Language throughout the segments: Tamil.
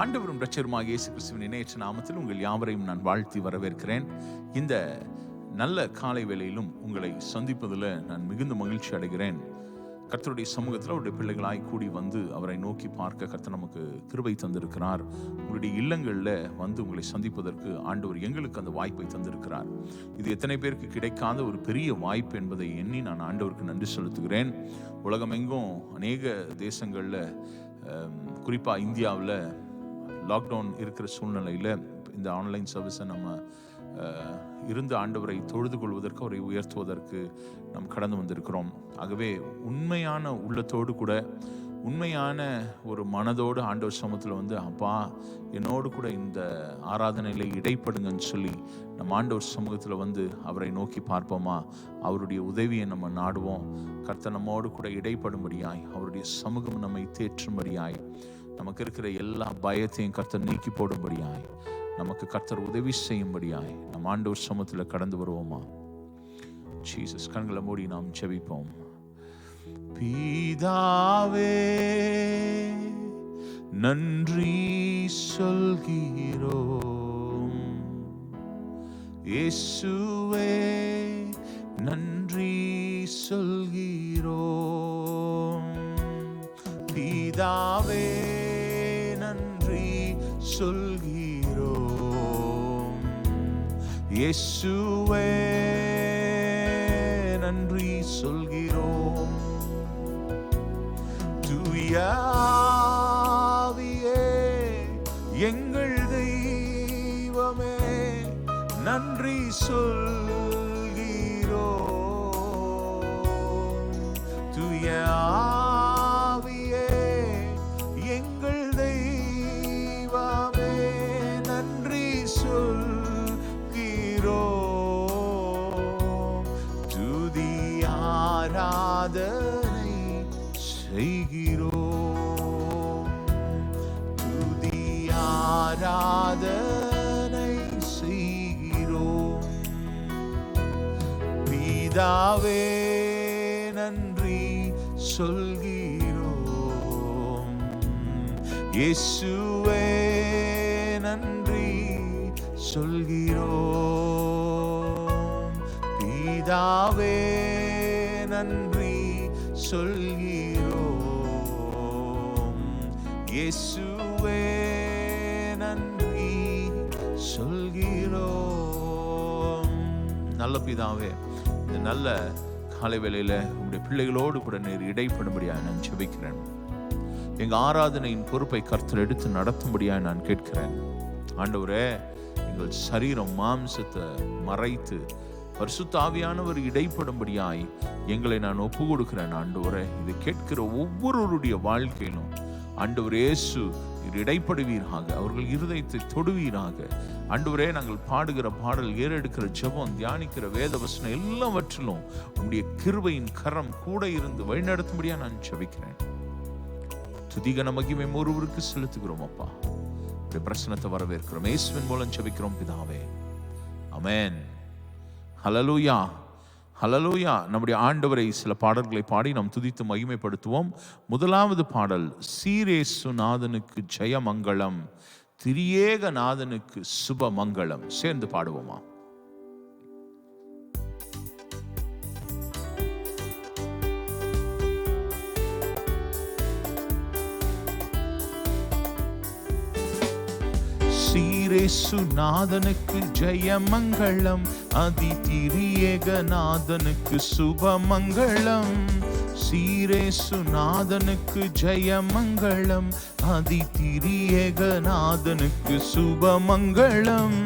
ஆண்டவரும் இரட்சகருமாகிய இயேசு கிறிஸ்துவின் இணையற்ற நாமத்தில் உங்கள் யாவரையும் நான் வாழ்த்தி வரவேற்கிறேன். இந்த நல்ல காலை வேளையிலும் உங்களை சந்திப்பதில் நான் மிகுந்த மகிழ்ச்சி அடைகிறேன். கர்த்தருடைய சமூகத்தில் அவருடைய பிள்ளைகளாய் கூடி வந்து அவரை நோக்கி பார்க்க கர்த்தர் நமக்கு கிருபை தந்திருக்கிறார். உங்களுடைய இல்லங்களில் வந்து உங்களை சந்திப்பதற்கு ஆண்டவர் எங்களுக்கு அந்த வாய்ப்பை தந்திருக்கிறார். இது எத்தனை பேருக்கு கிடைக்காத ஒரு பெரிய வாய்ப்பு என்பதை எண்ணி நான் ஆண்டவருக்கு நன்றி செலுத்துகிறேன். உலகமெங்கும் அநேக தேசங்களில், குறிப்பாக இந்தியாவில் லாக்டவுன் இருக்கிற சூழ்நிலையில் இந்த ஆன்லைன் சர்வீஸை நம்ம இருந்து ஆண்டவரை தொழுது கொள்வதற்கு, அவரை உயர்த்துவதற்கு நாம் கடந்து வந்திருக்கிறோம். ஆகவே உண்மையான உள்ளத்தோடு கூட, உண்மையான ஒரு மனதோடு ஆண்டவர் சமூகத்தில் வந்து, அப்பா என்னோடு கூட இந்த ஆராதனையில் இடைப்படுங்கன்னு சொல்லி நம்ம ஆண்டவர் சமூகத்தில் வந்து அவரை நோக்கி பார்ப்போமா? அவருடைய உதவியை நம்ம நாடுவோம். கர்த்தர் நம்மோடு கூட இடைப்படும்படியாய், அவருடைய சமூகம் நம்மை தேற்றும்படியாய், நமக்கு இருக்கிற எல்லா பயத்தையும் கர்த்தர் நீக்கி போடும்படியாய், நமக்கு கர்த்தர் உதவி செய்யும்படியாய் நம் ஆண்டவர் சமூகத்தில் கடந்து வருவோமா? ஜீசஸ், கண்களை மூடி நாம் ஜெபிப்போம். பிதாவே நன்றி சொல்கிறோம், இயேசுவே நன்றி சொல்கிறோம், பிதாவே நன்றி சொல்கிறோம், இயேசுவே நன்றி சொல்கிறோம். தூய ஆவியே எங்கள் தெய்வமே நன்றி சொல்கிறோம். தூய ஆவியே எங்கள் தெய்வமே நன்றி சொல்கிறோம். துதி ஆராதனை செய்கிறோம், துதி ஆராதனை செய்கிறோம். பிதாவே நன்றி சொல்கிறோம், இயேசுவே நன்றி சொல்கிறோம், பிதாவே நன்றி சொல்கிறோம், இயேசுவே நன்றி சொல்கிறோம். நல்ல பிதாவே, இந்த நல்ல காலை வேளையில உங்களுடைய பிள்ளைகளோடு கூட நீர் இடைப்படும்படியாக நான் ஜெபிக்கிறேன். எங்க ஆராதனையின் பொறுப்பை கர்த்தர் எடுத்து நடத்தும்படியாக நான் கேட்கிறேன். ஆண்டவரே, எங்கள் சரீரம் மாம்சத்தை மறைத்து பரிசுத்த ஆவியானவர் இடைப்படும்படியாய் எங்களை நான் ஒப்பு கொடுக்கிறேன். ஆண்டவரே, இதை கேட்கிற ஒவ்வொருவருடைய வாழ்க்கையிலும் ஆண்டவர் இயேசு இடைப்படுவீராக, அவர்கள் இருதயத்தை தொடுவீராக. ஆண்டவரே, நாங்கள் பாடுகிற பாடல், ஏறெடுக்கிற ஜெபம், தியானிக்கிற வேத வசனம் எல்லாவற்றிலும் உங்களுடைய கிருபையின் கரம் கூட இருந்து வழிநடத்தும்படியா நான் ஜெபிக்கிறேன். துதிகன மகிமை ஒருவருக்கு செலுத்துகிறோம். அப்பா, பிரசனத்தை வரவேற்கிறோம். இயேசுவின் மூலம் ஜெபிக்கிறோம் பிதாவே, ஆமென். ஹல்லேலூயா, ஹல்லேலூயா. நம்முடைய ஆண்டவரை சில பாடல்களை பாடி நாம் துதித்து மகிமைப்படுத்துவோம். முதலாவது பாடல், சீரேசுநாதனுக்கு ஜெயமங்கலம், திரியேகநாதனுக்கு சுபமங்கலம். சேர்ந்து பாடுவோமா? சீரேசுநாதனுக்கு ஜெயமங்கலம், அதிதிரியேகநாதனுக்கு சுபமங்கலம். சீரேசுநாதனுக்கு ஜெயமங்கலம், அதிதிரியேகநாதனுக்கு சுபமங்கலம்.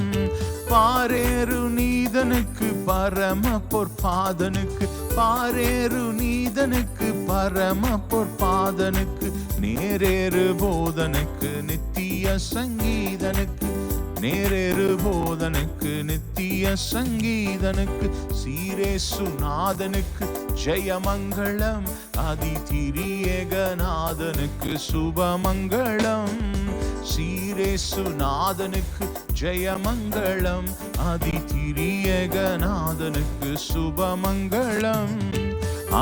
பாரேரு நீதனுக்கு பரம பொற்பாதனுக்கு, பாரேரு நீதனுக்கு பரம பொற்பாதனுக்கு, நேரேறு போதனுக்கு நித்திய சங்கீதனுக்கு, நேரேறு போதனுக்கு நித்திய சங்கீதனுக்கு. சீரேசுநாதனுக்கு ஜெயமங்கலம், அதிதிரியேகநாதனுக்கு சுபமங்கலம். சீரேசுநாதனுக்கு ஜெயமங்கலம், அதிதிரியேகநாதனுக்கு சுபமங்கலம்.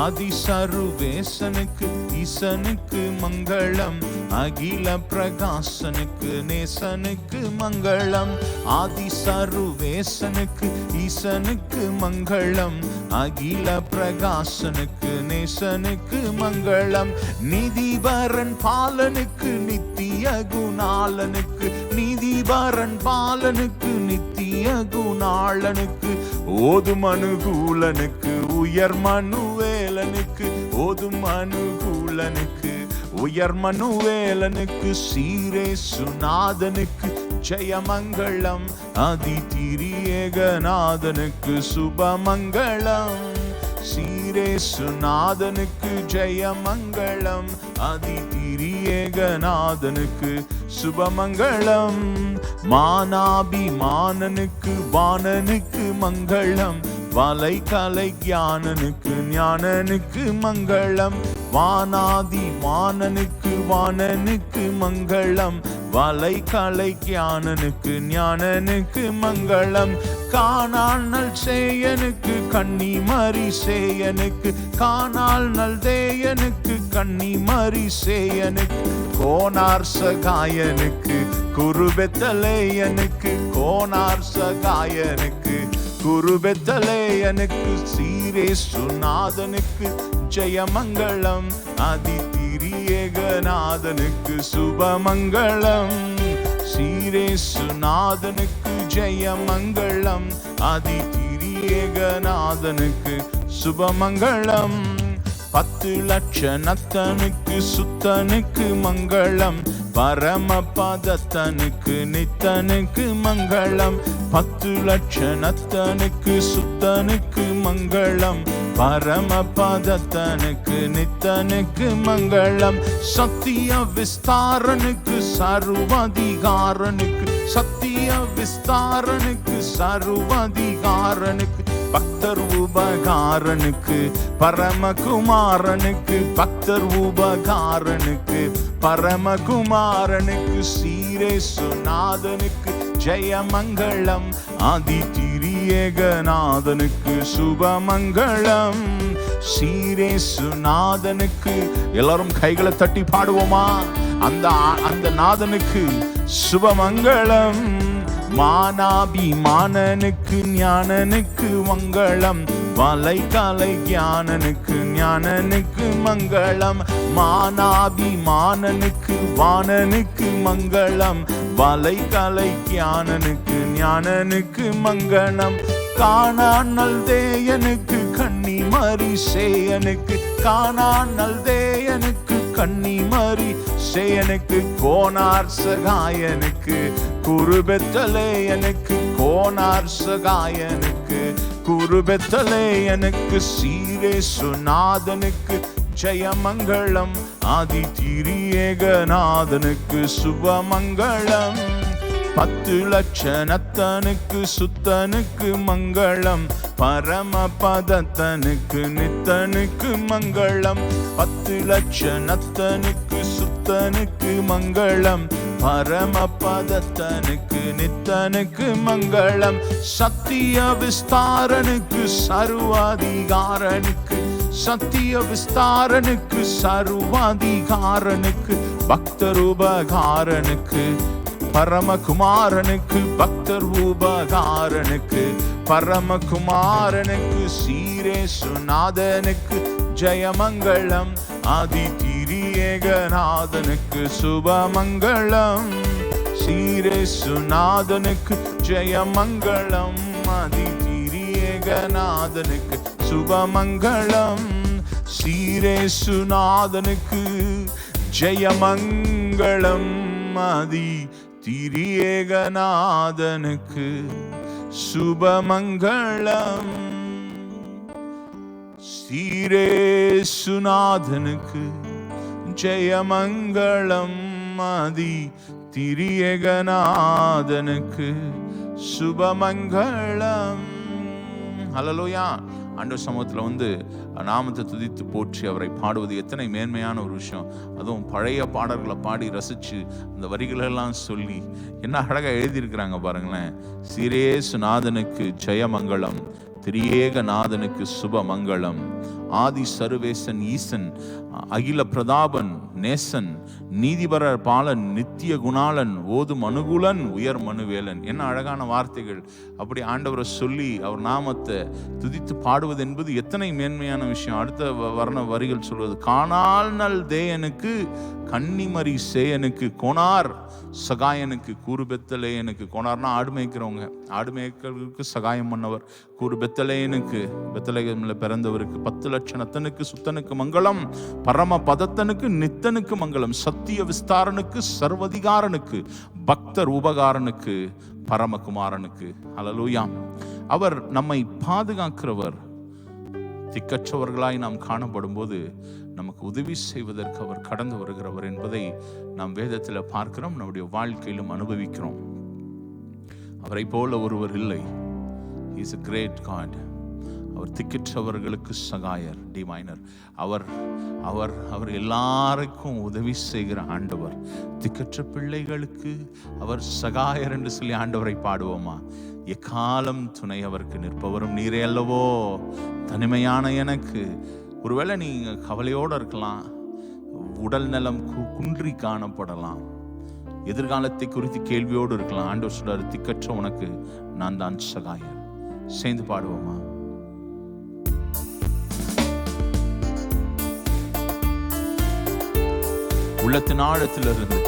ஆதி சர்வேசனுக்கு ஈசனுக்கு மங்களம், அகில பிரகாசனுக்கு நேசனுக்கு மங்களம். ஆதி சர்வேசனுக்கு ஈசனுக்கு மங்களம், அகில பிரகாசனுக்கு நேசனுக்கு மங்களம். நீதிபரன் பாலனுக்கு நித்திய குணாளனுக்கு, நீதிபரன் பாலனுக்கு நித்திய குணாளனுக்கு, ஓதும் அனுகூலனுக்கு உயர் மனுவேலனுக்கு, ஓதும் அனுகூலனுக்கு உயர் மனுவேலனுக்கு, சீரேசுநாதனுக்கு ஜெயமங்களம், ஆதி திரியேகநாதனுக்கு சுபமங்களம். சீரேசுநாதனுக்கு ஜெயமங்களம், ஆதி திரியேகநாதனுக்கு சுபமங்களம். மானாபிமானனுக்கு வாணனுக்கு மங்களம், வலை கலை ஞானனுக்கு ஞானனுக்கு மங்களம். வானாதி வாணனுக்கு வாணனுக்கு மங்களம், வலை கலை ஞானனுக்கு ஞானனுக்கு மங்களம். காணால் நல் சேயனுக்கு கண்ணி மறி சேயனுக்கு, காணால் நல் தேயனுக்கு கண்ணி மறி சேயனுக்கு, கோனார் சகாயனுக்கு குருபெத்தலேயனுக்கு, கோனார் சகாயனுக்கு குருபெத்தலேயனுக்கு, சீரேசுநாதனுக்கு ஜெயமங்களம், ஆதி திரியேகநாதனுக்கு சுபமங்களம். சீரேசுநாதனுக்கு ஜெயமங்களம், ஆதி திரியேகநாதனுக்கு சுபமங்களம். 10 லட்சணத்தனுக்கு சுத்தனுக்கு மங்களம், பரமபதத்தனுக்கு நித்தனுக்கு மங்களம். 10 லட்சணத்தனுக்கு சுத்தனுக்கு மங்களம், பரமபதத்தனுக்கு நித்தனுக்கு மங்களம். சத்திய விஸ்தாரனுக்கு சர்வதிகாரனுக்கு, சத்திய விஸ்தாரனுக்கு சர்வதிகாரனுக்கு, பக்தர் உபகாரனுக்கு பரமகுமாரனுக்கு, பக்தர் உபகாரனுக்கு பரமகுமாரனுக்கு, சீரேசுநாதனுக்கு ஜெயமங்களம், ஆதி திரியேகநாதனுக்கு சுபமங்களம். சீரேசுநாதனுக்கு எல்லாரும் கைகளை தட்டி பாடுவோமா? அந்த நாதனுக்கு சுபமங்களம். மானாபிமானனுக்கு ஞானனுக்கு மங்களம், வலை கலை ஞானனுக்கு ஞானனுக்கு மங்களம். மானாபிமானனுக்கு வாணனுக்கு மங்களம், வலை கலை ஞானனுக்கு ஞானனுக்கு மங்களம். காணானல் தேயனுக்கு கண்ணி மறி சேயனுக்கு, காணானல் தேயனுக்கு கண்ணி மறி சேயனுக்கு, கோனார் சகாயனுக்கு குருபெத்தலேயனுக்கு, கோனார் சகாயனுக்கு குருபெத்தலேயனுக்கு, சீரேசுநாதனுக்கு ஜெயமங்களம், ஆதி திரியேகநாதனுக்கு சுபமங்களம். 10 லட்சணத்தனுக்கு சுத்தனுக்கு மங்களம், பரமபதத்தனுக்கு நித்தனுக்கு மங்களம். 10 லட்சணத்தனுக்கு சுத்தனுக்கு மங்களம், பரமபதத்தனுக்கு நித்தனுக்கு மங்களம். சத்திய விஸ்தாரனுக்கு சர்வாதிகாரனுக்கு, சத்திய விஸ்தாரனுக்கு சர்வாதிகாரனுக்கு, பக்தர் உபகாரனுக்கு பரமகுமாரனுக்கு, பக்தர் உபகாரனுக்கு பரமகுமாரனுக்கு, சீரேசுநாதனுக்கு ஜெயமங்களம், ஆதி திரியேகநாதனுக்கு சுபமங்களம். சீரேசுநாதனுக்கு ஜெயமங்களம், ஆதி திரியேகநாதனுக்கு சுபமங்களம். சீரேசுநாதனுக்கு ஜெயமங்களம், ஆதி திரியேகநாதனுக்கு சுபமங்களம். சீரேசுநாதனுக்கு ஜெயமங்களம், ஆதி திரியேகநாதனுக்கு சுபமங்களம். ஹல்லேலூயா. ஆண்டவர் சமூகத்தில் நாமத்தை துதித்து போற்றி அவரை பாடுவது எத்தனை மேன்மையான ஒரு விஷயம். அதுவும் பழைய பாடல்களை பாடி ரசித்து அந்த வரிகளெல்லாம் சொல்லி என்ன அழகாக எழுதியிருக்கிறாங்க பாருங்களேன். சீரேசுநாதனுக்கு ஜெயமங்களம், திரியேக நாதனுக்கு சுப மங்களம். ஆதி சர்வேசன் ஈசன் அகில பிரதாபன் நேசன் நீதிபரர் பாலன் நித்திய குணாளன் ஓதும் அனுகூலன் உயர் மனுவேலன். என்ன அழகான வார்த்தைகள்! அப்படி ஆண்டவரை சொல்லி அவர் நாமத்தை துதித்து பாடுவது என்பது எத்தனை மேன்மையான விஷயம். அடுத்த வர்ண வரிகள் சொல்வது, காணால் நல் தேயனுக்கு கன்னிமரி சேயனுக்கு கோனார் சகாயனுக்கு கூறு பெத்தலேயனுக்கு. கோனார்னா ஆடு மேய்க்கிறவங்க, ஆடு மேய்க்கிறவருக்கு சகாயம் பண்ணவர். கூறு பெத்தலேயனுக்கு, பெத்தலேயம்ல பிறந்தவருக்கு 10 லட்சணத்தனுக்கு சுத்தனுக்கு மங்களம். பரம பதத்தனுக்கு நித்தனுக்கு மங்களம். சத்திய விஸ்தாரனுக்கு சர்வதிகாரனுக்கு பக்தர் உபகாரனுக்கு பரமகுமாரனுக்கு. ஹல்லேலூயா. அவர் நம்மை பாதுகாக்கிறவர். திக்கற்றவர்களாய் நாம் காணப்படும் போது நமக்கு உதவி செய்வதற்கு அவர் கடந்து வருகிறவர் என்பதை நாம் வேதத்தில் பார்க்கிறோம், நம்முடைய வாழ்க்கையிலும் அனுபவிக்கிறோம். அவரை போல ஒருவர் இல்லை. He is a great God. அவர் திக்கற்றவர்களுக்கு சகாயர், டிவைனர். அவர் அவர் அவர் எல்லாருக்கும் உதவி செய்கிற ஆண்டவர். திக்கற்ற பிள்ளைகளுக்கு அவர் சகாயர் என்று சொல்லி ஆண்டவரை பாடுவோமா? எக்காலம் துணை அவருக்கு நிற்பவரும் நீரே அல்லவோ. தனிமையான எனக்கு, ஒருவேளை நீங்க கவலையோடு இருக்கலாம், உடல் நலம் குன்றி காணப்படலாம், எதிர்காலத்தை குறித்து கேள்வியோடு இருக்கலாம். ஆண்டவர் சொல்றாரு, திக்கற்ற உனக்கு நான் தான் சகாயர். சேர்ந்து பாடுவோமா? உள்ளத்தின் ஆழத்திலிருந்து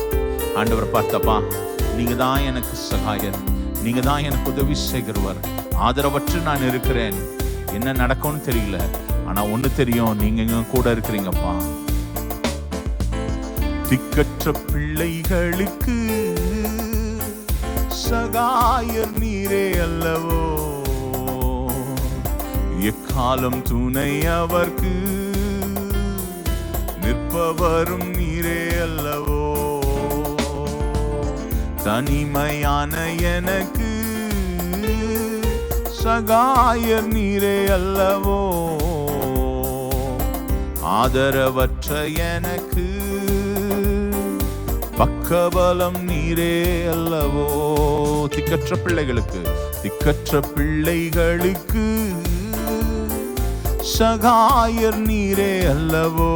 ஆண்டவர் பார்த்தப்பா, நீங்க தான் எனக்கு சகாயர், நீங்க தான் எனக்கு உதவி செய்கிறவர். ஆதரவற்று நான் இருக்கிறேன், என்ன நடக்கும்னு தெரியல, ஆனா ஒண்ணு தெரியும், நீங்க எங்க கூட இருக்கிறீங்கப்பா. திக்கற்ற பிள்ளைகளுக்கு சகாயர் நீரே அல்லவோ. எக்காலம் துணை அவர்க்கு நிற்பவரும் நீரே அல்லவோ. தனிமையான எனக்கு சகாயர் நீரே அல்லவோ. ஆதரவற்ற எனக்கு பக்கபலம் நீரே அல்லவோ. திக்கற்ற பிள்ளைகளுக்கு, திக்கற்ற பிள்ளைகளுக்கு சகாயர் நீரே அல்லவோ.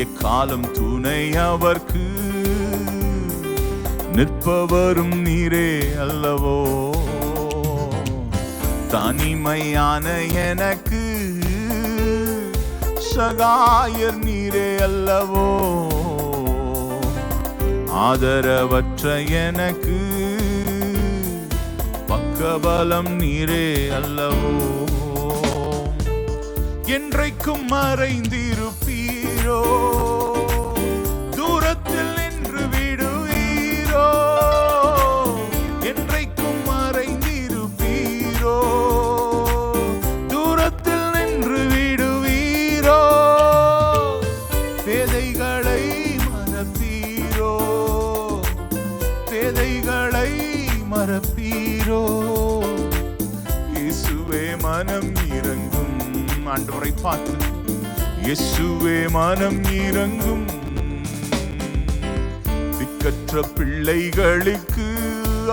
எக்காலம் துணை அவர்க்கு நிற்பவரும் நீரே அல்லவோ. தனிமையான எனக்கு சகாயர் நீரே அல்லவோ. ஆதரவற்ற எனக்கு பக்கபலம் நீரே அல்லவோ. என்றைக்கும் மறைந்திருப்பீரோ, தூரத்தில் நின்று விடுவீரோ. என்றைக்கும் மறைந்திருப்பீரோ, தூரத்தில் நின்று விடுவீரோ. பேதைகளை மறப்பீரோ, பேதைகளை மறப்பீரோ. இயேசுவே மனம் இறங்கும். ஆண்டவரை பார்த்து, இயேசுவே மனம் இறங்கும். திக்கற்ற பிள்ளைகளுக்கு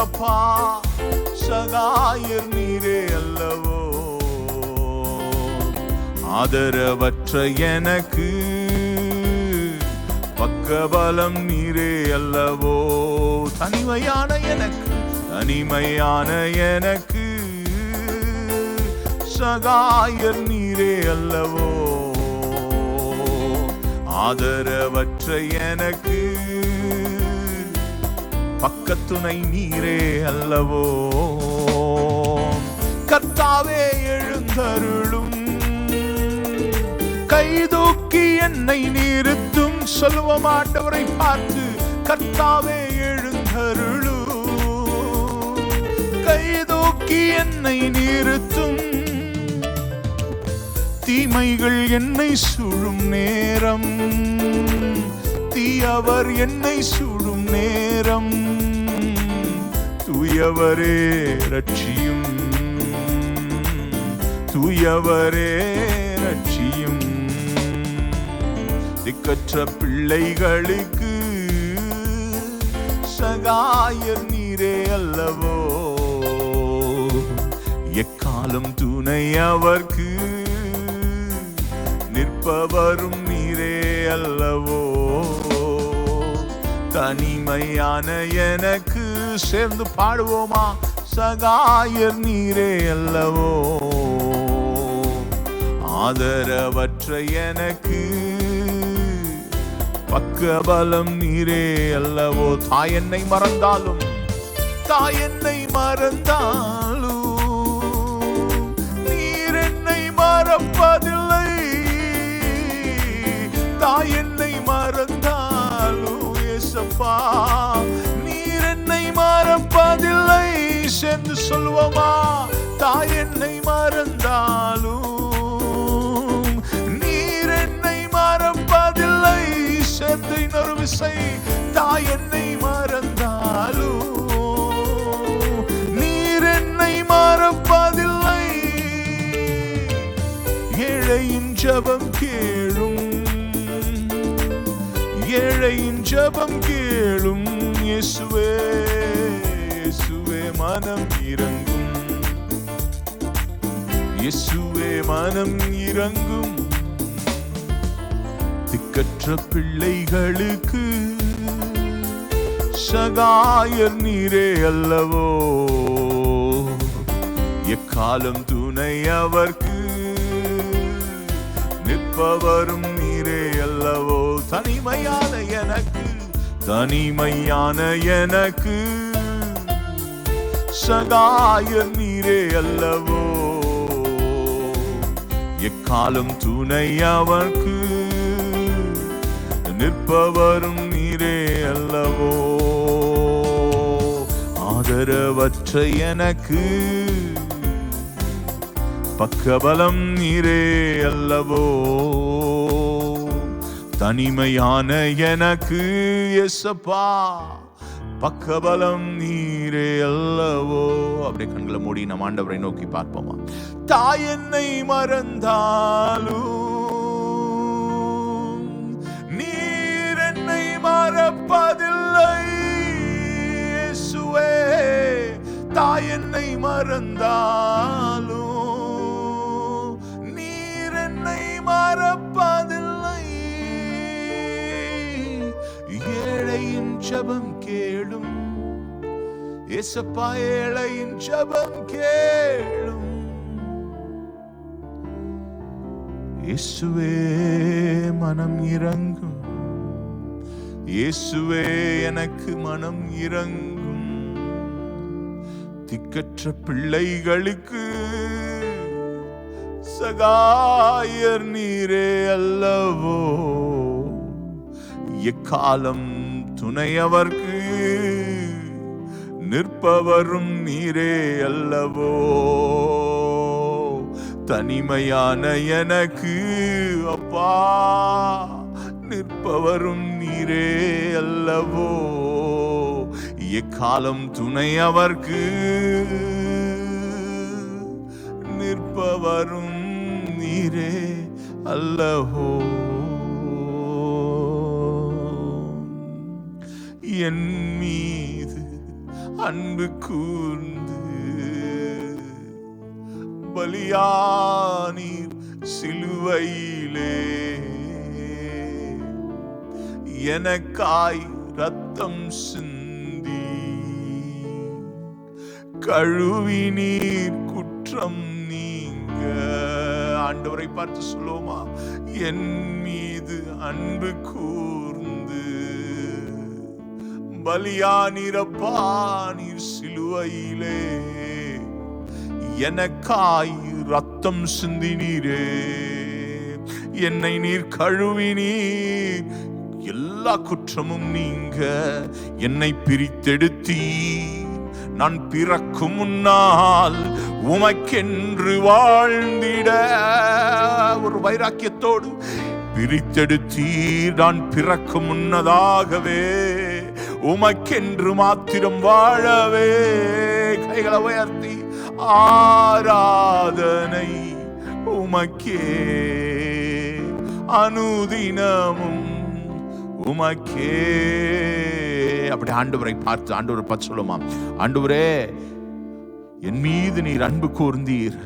அப்பா சகாயர் நீரே அல்லவோ. ஆதரவற்ற எனக்கு பக்கபலம் நீரே அல்லவோ. தனிமையான எனக்கு, தனிமையான எனக்கு சகாயர் நீரே அல்லவோ. ஆதரவற்ற எனக்கு பக்கத்துணை நீரே அல்லவோ. கர்த்தாவே எழுந்தருளும், கைதூக்கி என்னை நிறுத்தும். சொல்லுவோம் ஆண்டவரை பார்த்து, கர்த்தாவே எழுந்தருளும், கைதூக்கி என்னை நிறுத்தும். தீமைகள் என்னை சூழும் நேரம், தீயவர் என்னை சூழும் நேரம். தூயவரே ரட்சியும், தூயவரே ரட்சியும். திக்கற்ற பிள்ளைகளுக்கு சகாயர் நீரே அல்லவோ. எக்காலம் துணை அவர்க்கு நிற்பவரும் நீரே அல்லவோ. தனிமையான எனக்கு சேர்ந்து பாடுவோமா, சகாயர் நீரே அல்லவோ. ஆதரவற்ற எனக்கு பக்கபலம் நீரே அல்லவோ. தாய் என்னை மறந்தாலும் நீர் என்னை மறப்பதில்லை. தாய் என்னை மறந்தாலும் ஏசப்பா நீர் என்னை மறப்பதில்லை. சேர்ந்து சொல்வோமா, தாய் என்னை மறந்தாலும் நீர் என்னை மறப்பதில்லை. சேர்ந்து இன்னொரு விசை, தாய் என்னை மறந்தாலும் நீர் என்னை மறப்பதில்லை. ஏழையின் ஜெபம் கேளும், ஏழையின் ஜெபம் கேளும். இயேசுவே இயேசுவே மனம் இறங்கும், இயேசுவே மனம் இறங்கும். திக்கற்ற பிள்ளைகளுக்கு சகாயர் நீரே அல்லவோ. எக்காலம் துணை அவர்க்கு நிற்பவரும் நீரே அல்லவோ. தனிமையான எனக்கு சகாயர் நீரே அல்லவோ. எக்காலம் துணை அவர்க்கு நிற்பவரும் நீரே அல்லவோ. ஆதரவற்ற எனக்கு பக்கபலம் நீரே அல்லவோ. தனிமையான எனக்கு இயேசப்பா பக்கபலம் நீரே அல்லவோ. அப்படியே கண்களை மூடி நம் ஆண்டவரை நோக்கி பார்ப்போமா. தாய் என்னை மறந்தாலும் நீர் என்னை மறப்பதில்லை. இயேசுவே தாய் என்னை மறந்தாலும் நீர் என்னை மறப்பதில்லை. ஏழையின் ஜெபம் கேளும் இயேசப்பா, ஏழையின் ஜெபம் கேளும். இயேசுவே மனம் இறங்கும், இயேசுவே எனக்கு மனம் இறங்கும். திக்கற்ற பிள்ளைகளுக்கு சகாயர் நீரே அல்லவோ. எக்காலம் துணையவர்க்கு நிற்பவரும் நீரே அல்லவோ. தனிமையான எனக்கு அப்பா நிற்பவரும் நீரே அல்லவோ. எக்காலம் துணையவர்க்கு நிற்பவரும் நீரே அல்லவோ. என் மீது அன்பு கூர்ந்து பலியானீர் சிலுவையிலே. எனக்காய் ரத்தம் சிந்தி கழுவி நீர் குற்றம் நீங்க. ஆண்டவரை பார்த்து சொல்லுவோமா, என் மீது அன்பு கூர்ந்து பலியானீரப்பா நீர் சிலுவையிலே. எனக்காய் ரத்தம் சிந்தினீரே, என்னை நீர் கழுவினீர், எல்லா குற்றமும் நீங்க என்னை பிரித்தெடுத்தீர். நான் பிறக்கும் முன்னால் உமக்கென்று வாழ்ந்திட ஒரு வைராக்கியத்தோடு பிரித்தெடுத்தீர். நான் பிறக்கும் முன்னதாகவே உமக்கென்று மாத்திரம் வாழவே. கைகளை உயர்த்தி ஆராதனை உமக்கே, அனுதினமும் உமக்கே. அப்படி ஆண்டவரை பார்த்து ஆண்டவரை பார்த்து சொல்லுமா, ஆண்டவரே என் மீது நீர் அன்பு கூர்ந்தீர்,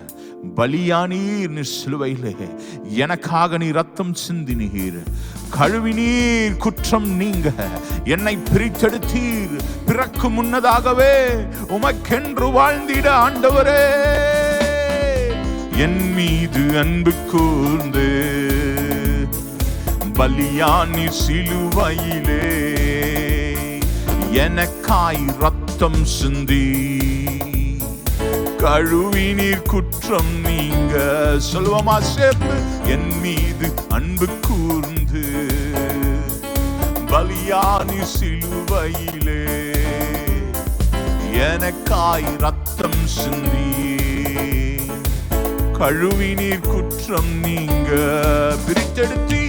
பலியானீர் சிலுவையிலே, எனக்காக நீ ரத்தம் சிந்தினீர், கழுவினீர் குற்றம் நீங்க, என்னை பிரித்தெடுத்தீர், பிறக்கும் முன்னதாகவே உமக்கென்று வாழ்ந்திட ஆண்டவரே என் மீது அன்பு கூர்ந்து பலியானி சிலுவையிலே எனக்காய் ரத்தம் சிந்தி கழுவினீர் குற்றம் நீங்க. சொல்லுவோமா சேர்ந்து? என் மீது அன்பு கூர்ந்து பலியானி சிலுவையிலே எனக்காய் ரத்தம் சிந்தி கழுவினீர் குற்றம் நீங்க. பிரித்தெடுத்தீ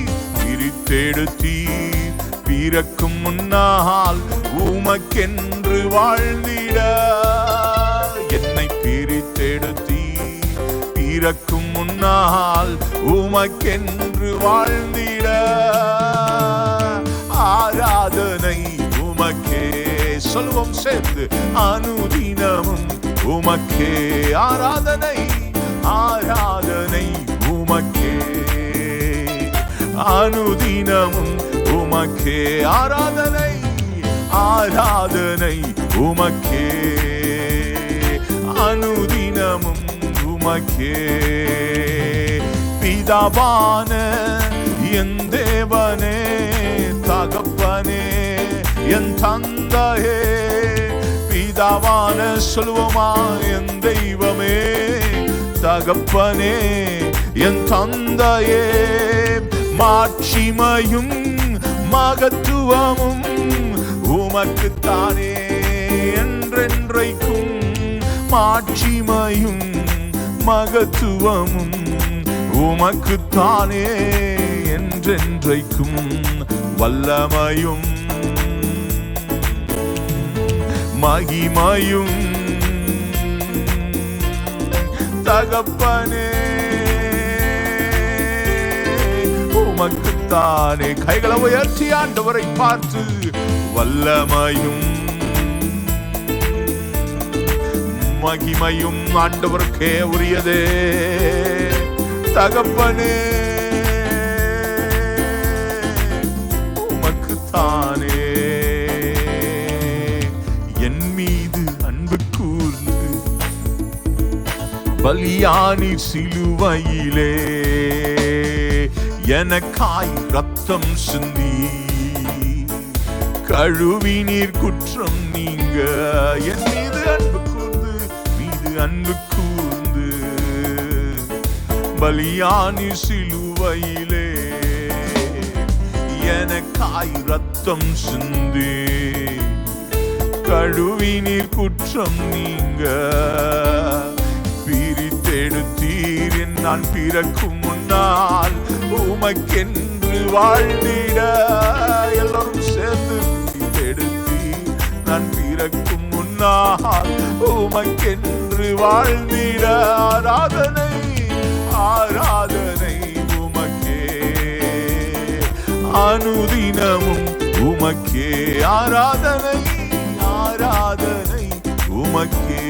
பிறக்கும் முன்னால் உமக்கென்று வாழ்ந்திட, என்னை பிரித்தெடுத்தீ பிறக்கும் முன்னால் உமக்கென்று வாழ்ந்திட, ஆராதனை உமக்கே. சொல்வோம் சேர்ந்து, அனுதினமும் உமக்கே ஆராதனை, ஆராதனை உமக்கே, அனுதினமும் உமக்கே ஆராதனை, ஆராதனை உமக்கே, அனுதினமும் உமக்கே. பிதாவான என் தேவனே, தகப்பனே என் தந்தையே, பிதாவான சொல்லுவோமா என் தெய்வமே, தகப்பனே என் தந்தையே, மாட்சிமையும் மகத்துவமும் உமக்குத்தானே என்றென்றைக்கும், மாட்சிமையும் மகத்துவமும் உமக்குத்தானே என்றென்றைக்கும், வல்லமையும் மகிமையும் தகப்பனே உமக்குத்தானே. கைகளை உயர்த்தி ஆண்டவரை பார்த்து, வல்லமையும் மகிமையும் ஆண்டவருக்கே உரியதே, தகப்பனே உமக்குத்தானே. என் மீது அன்பு கூர்ந்து பலியானி சிலுவையிலே எனக்காய் ரத்தம் சிந்தி கழுவினீர் குற்றம் நீங்க, என் மீது அன்பு கூர்ந்து பலியானி சிலுவையிலே எனக்காய் ரத்தம் சிந்தி கழுவினீர் குற்றம் நீங்க. பிரித்தெடுத்தீர் நான் பிறக்கும் முன்னால் உமக்கென்று வாழ்ந்திட, எல்லாரும் சேர்ந்து பிரித்தெடுத்தீர் நான் பிறக்கும் முன்னால் உமக்கென்று வாழ்ந்திட, ஆராதனை ஆராதனை உமக்கே, அனுதினமும் உமக்கே ஆராதனை, ஆராதனை உமக்கே,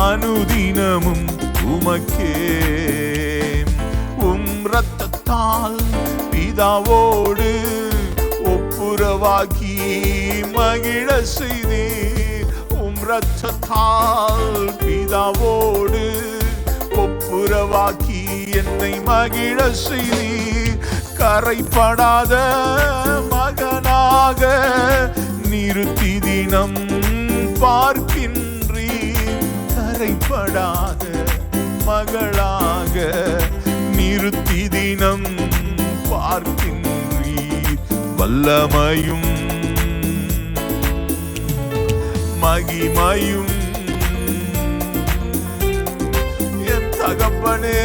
அனுதினமும் உமக்கே. ரத்தத்தால் பிதாவோடு ஒப்புரவாக்கி மகிழ செய்தீர், ரத்தத்தால் பிதாவோடு ஒப்புரவாக்கி என்னை மகிழ செய்தீர், கரைப்படாத மகனாக நிறுத்தி தினம் பார்க்கின்றீர், கரைப்படாத மகளாக நிறுத்தி தினம் பார்க்கின்றீர், வல்லமையும் மகிமையும் என் தகப்பனே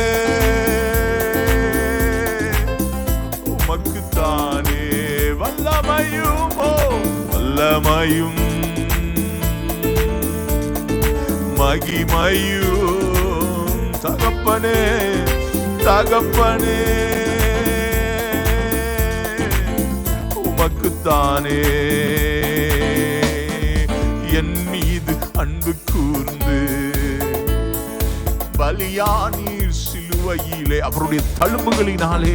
உமக்குத்தானே, வல்லமையும் வல்லமையும் மகிமையும் தகப்பனே தகப்பனே உமக்குத்தானே. என் மீது அன்பு கூர்ந்து பலியானீர் சிலுவையிலே, அவருடைய தழும்புகளினாலே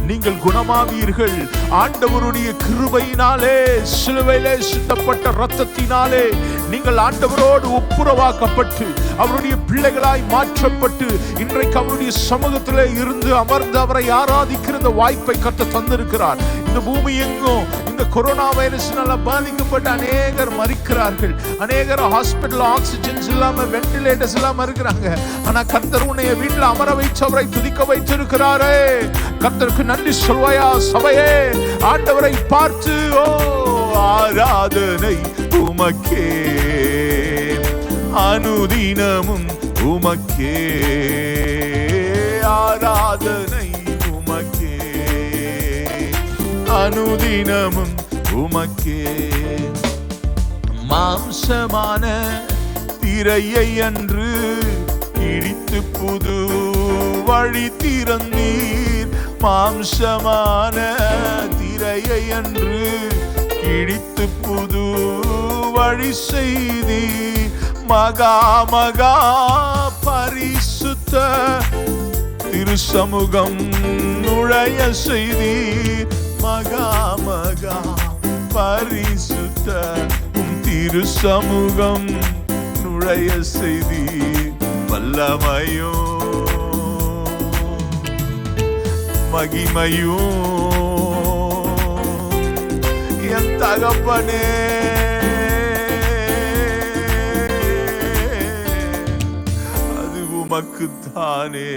நீங்கள் குணமாவீர்கள். ஆண்டவருடைய கிருபையினாலே, சிலுவையிலே சிந்தப்பட்ட இரத்தத்தினாலே நீங்கள் ஆண்டவரோடு ஒப்புரவாக்கப்பட்டு அவருடைய பிள்ளைகளாய் மாற்றப்பட்டு இன்றைக்கு அவருடைய சமூகத்திலே இருந்து அமர்ந்து அவரை ஆராதிக்கிற வாய்ப்பை கர்த்தர் தந்திருக்கிறார். இந்த பூமி எங்கும் இந்த கொரோனா வைரஸ்னால பாதிக்கப்பட்ட அநேகர் மரிக்கிறார்கள். அநேகர் ஹாஸ்பிட்டல் ஆக்சிஜன்ஸ் இல்லாம, வென்டிலேட்டர்ஸ் இல்லாம இருக்கிறாங்க. ஆனா கர்த்தர் உன்னைய வீட்டில் அமர வைத்து அவரை துதிக்க வைத்திருக்கிறாரே. கர்த்தருக்கு நன்றி சொல்வாயா சபையே? ஆண்டவரை பார்த்து ஓ ஆராதனை உமக்கே, அனுதினமும் உமக்கே, ஆராதனை உமக்கே, அனுதினமும் உமக்கே. மாம்சமான திரையை அன்று இடித்து புது வழி திறந்தீர். மாம்சமான திரையை அன்று இடித்து புது வழி செய்தீர். மகா மகா பரிசுத்த திருசமூகம் நுழைய செய்தீர். மகா மகா பரிசுத்த திருசமூகம் நுழைய செய்தீர். வல்லமையும் மகிமையும் என் தகப்பனே, அது உமக்குத்தானே.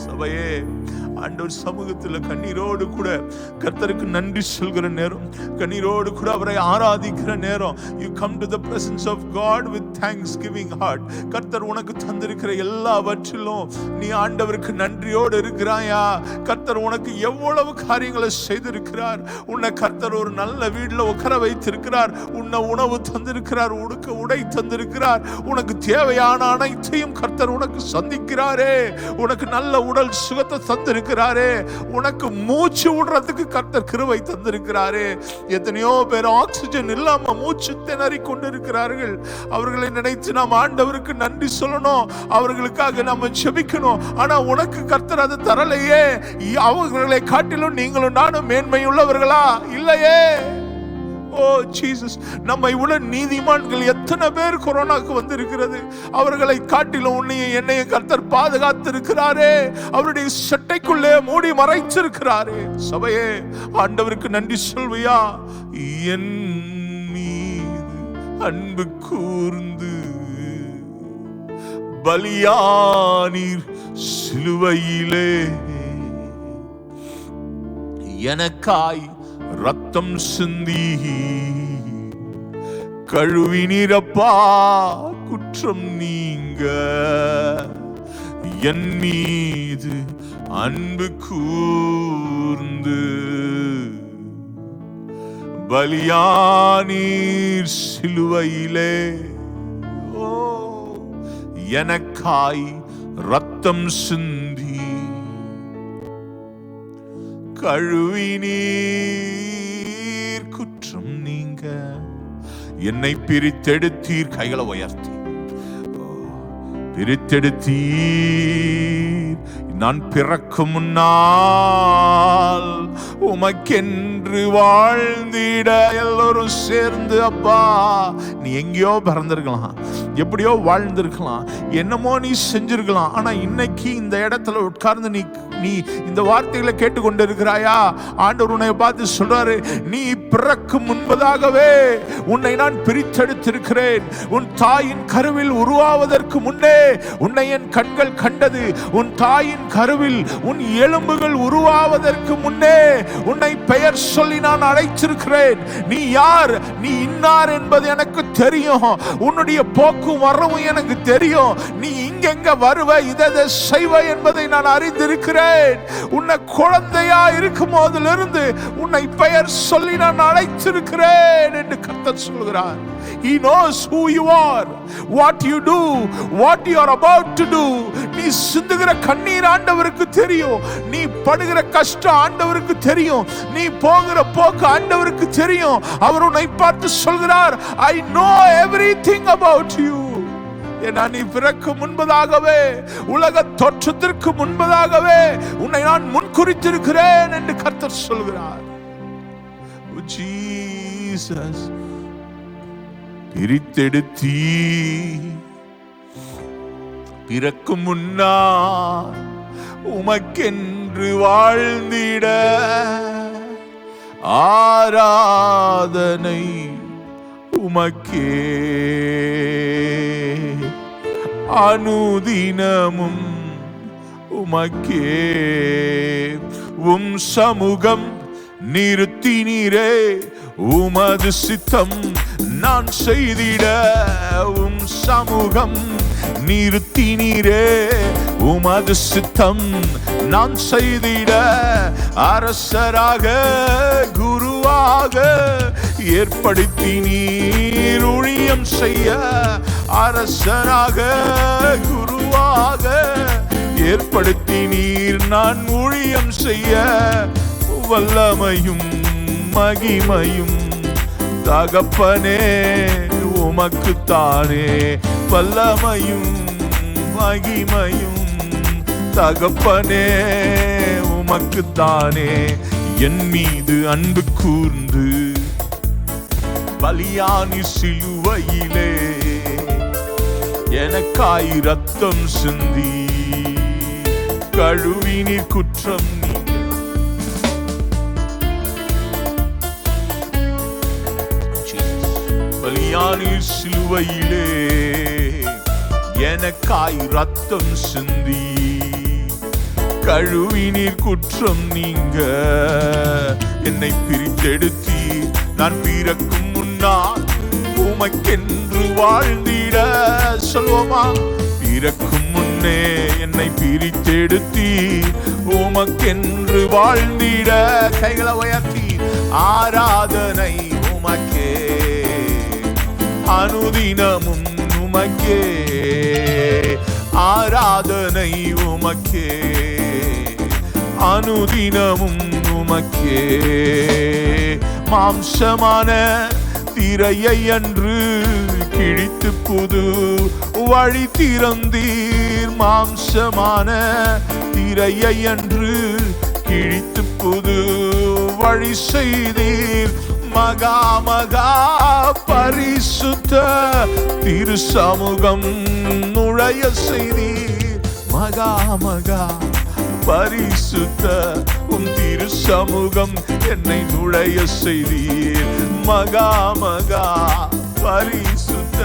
சபையே, ஆண்டவர் சமூகத்தில் கண்ணீரோடு கூட கர்த்தருக்கு நன்றி சொல்கிற நேரம், கண்ணீரோடு கூட அவரை ஆராதிக்கிற நேரம். You come to the presence of God with thanksgiving heart. கர்த்தர் உனக்கு தந்திருக்கிற எல்லாவற்றிலும் நீ ஆண்டவருக்கு நன்றியோடு இருக்கிறாயா? கர்த்தர் உனக்கு எவ்வளவு காரியங்களை செய்திருக்கிறார். உன்னை கர்த்தர் ஒரு நல்ல வீட்டில் உட்கார வைத்திருக்கிறார். உன்னை உணவு தந்திருக்கிறார், உடுக்க உடை தந்திருக்கிறார். உனக்கு தேவையான அனைத்தையும் கர்த்தர் உனக்கு சந்திக்கிறாரே. உனக்கு நல்ல உடல் சுகத்தை தந்திருக்கிறார். உனக்கு மூச்சு விடுறதுக்கு கர்த்தர் கிருபை தந்திருக்கிறாரே. எத்தனையோ பேர் ஆக்சிஜன் இல்லாம மூச்சு திணறி கொண்டிருக்கிறார்கள். அவர்களை நினைத்து நாம் ஆண்டவருக்கு நன்றி சொல்லணும், அவர்களுக்காக நம்ம ஜெபிக்கணும். ஆனா உனக்கு கர்த்தர் அது தரலையே. அவர்களை காட்டிலும் நீங்களும் நானும் மேன்மையுள்ளவர்களா? இல்லையே. ஓ ஜீசஸ், நம்மை உள்ள நீதிமான்கள் எத்தனை பேர் கொரோனாக்கு வந்திருக்கிறது. அவர்களை காட்டிலும் உன்னையும் என்னையும் கர்த்தர் பாதுகாத்திருக்கிறாரே. அவருடைய சட்டைக்குள்ளே மூடி மறைச்சிருக்கிறாரே. சபையே, ஆண்டவருக்கு நன்றி சொல்வியா? என் மீது அன்பு கூர்ந்து பலியானீர் சிலுவையிலே, எனக்காய் ரத்தம் சிந்தி கழுவினீரப்பா குற்றம் நீங்க. என் மீது அன்பு கூர்ந்து பலியானீர் சிலுவையிலே, ஓ எனக்காய் ரத்தம் சிந்தி கழுவினீர் குற்றம் நீங்க. என்னை பிரித்தெடுத்தீர், கைகளை உயர்த்தி பிரித்தெடுத்தீர். நான் பிறக்கும் முன்னால் உமக்கென்று வாழ்ந்திட எல்லோரும் சேர்ந்து. அப்பா, நீ எங்கேயோ பிறந்திருக்கலாம், எப்படியோ வாழ்ந்திருக்கலாம், என்னமோ நீ செஞ்சிருக்கலாம். ஆனா இன்னைக்கு இந்த இடத்துல உட்கார்ந்து நீ இந்த வார்த்தைகளை கேட்டுக்கொண்டு இருக்கிறாயா? ஆண்டவர் உன்னை பார்த்து சொல்றாரு, நீ பிறக்கும் முன்பதாகவே உன்னை நான் பிரித்தெடுத்திருக்கிறேன். உன் தாயின் கருவில் உருவாவதற்கு முன்னே உன்னை என் கண்கள் கண்டது. உன் தாயின் கருவில் உன் எலும்புகள் உருவாவதற்கு முன்னே உன்னை பெயர் சொல்லி நான் அழைத்திருக்கிறேன். நீ யார், நீ இன்னார் என்பது எனக்கு தெரியும். உன்னுடைய போக்கும் வரவும் எனக்கு தெரியும். நீ இங்கெங்க வருவ, இதை செய்வ என்பதை நான் அறிந்திருக்கிறேன். உன்னை குழந்தையா இருக்கும் போதிலிருந்து உன்னை பெயர் சொல்லி நான் அழைத்திருக்கிறேன் என்று கர்த்தர் சொல்கிறார். He knows who you are, what you do, what you are about to do. நீ சிந்துகிற கண்ணீர் ஆண்டவருக்கு தெரியும். நீ படுகிற கஷ்டம் ஆண்டவருக்கு தெரியும். நீ போகிற போக்கு ஆண்டவருக்கு தெரியும். அவர் உன்னை பார்த்து சொல்கிறார், I know everything about you. ஏன்னா நீ பிறக்கும் முன்பதாகவே, உலக தோற்றத்திற்கு முன்பதாகவே உன்னை நான் முன்குறித்திருக்கிறேன் என்று கர்த்தர் சொல்கிறார். ஜீசஸ், பிரித்தெடுத்தீ பிறக்கும் முன்னால் உமக்கென்று வாழ்ந்திட ஆராதனை உமக்கே, அனுதினமும் உமக்கே. உம் சமூகம் நிறுத்தினீரே, உமது சித்தம் நான் செய்திட. உம் சமூகம் நிறுத்தினீரே, உமது சித்தம் நான் செய்திட. அரசராக குருவாக ஏற்படுத்தினீர் ஊழியம் செய்ய. அரசராக குருவாக ஏற்படுத்தினீர் நான் ஊழியம் செய்ய. வல்லமையும் மகிமையும் தகப்பனே உமக்குத்தானே. வல்லமையும் மகிமையும் தகப்பனே உமக்குத்தானே. என் மீது அன்பு கூர்ந்து பலியானி சிலுவையிலே எனக்காய் ரத்தம் சிந்தி கழுவினீர் குற்றம் பலியானி சிலுவையிலே எனக்காய் ரத்தம் சிந்தி கழுவினீர் குற்றம் நீங்க. என்னை பிரித்தெடுத்தி நான் பிறக்கும் முன்னால் உமக்கென்று வாழ்ந்திட. சொல்வோமா? பிறக்கும் முன்னே என்னை பிரித்தெடுத்தி உமக்கென்று வாழ்ந்திட. கைகளை உயர்த்தி ஆராதனை உமக்கே, அனுதினமும் உமக்கே. ஆராதனை உமக்கே, அனுதினமும் உமக்கே. மாம்சமான திரையை அன்று கிழித்து புது வழி திறந்தீர். மாம்சமான திரையை அன்று கிழித்து புது வழி செய்தீர். மகா மகா பரிசுத்த திரு சமூகம் நுழைய செய்தீர். மகா மகா பரிசுத்த உம் திரு சமூகம் என்னை நுழைய செய்தீர். மகா மகா பரிசுத்த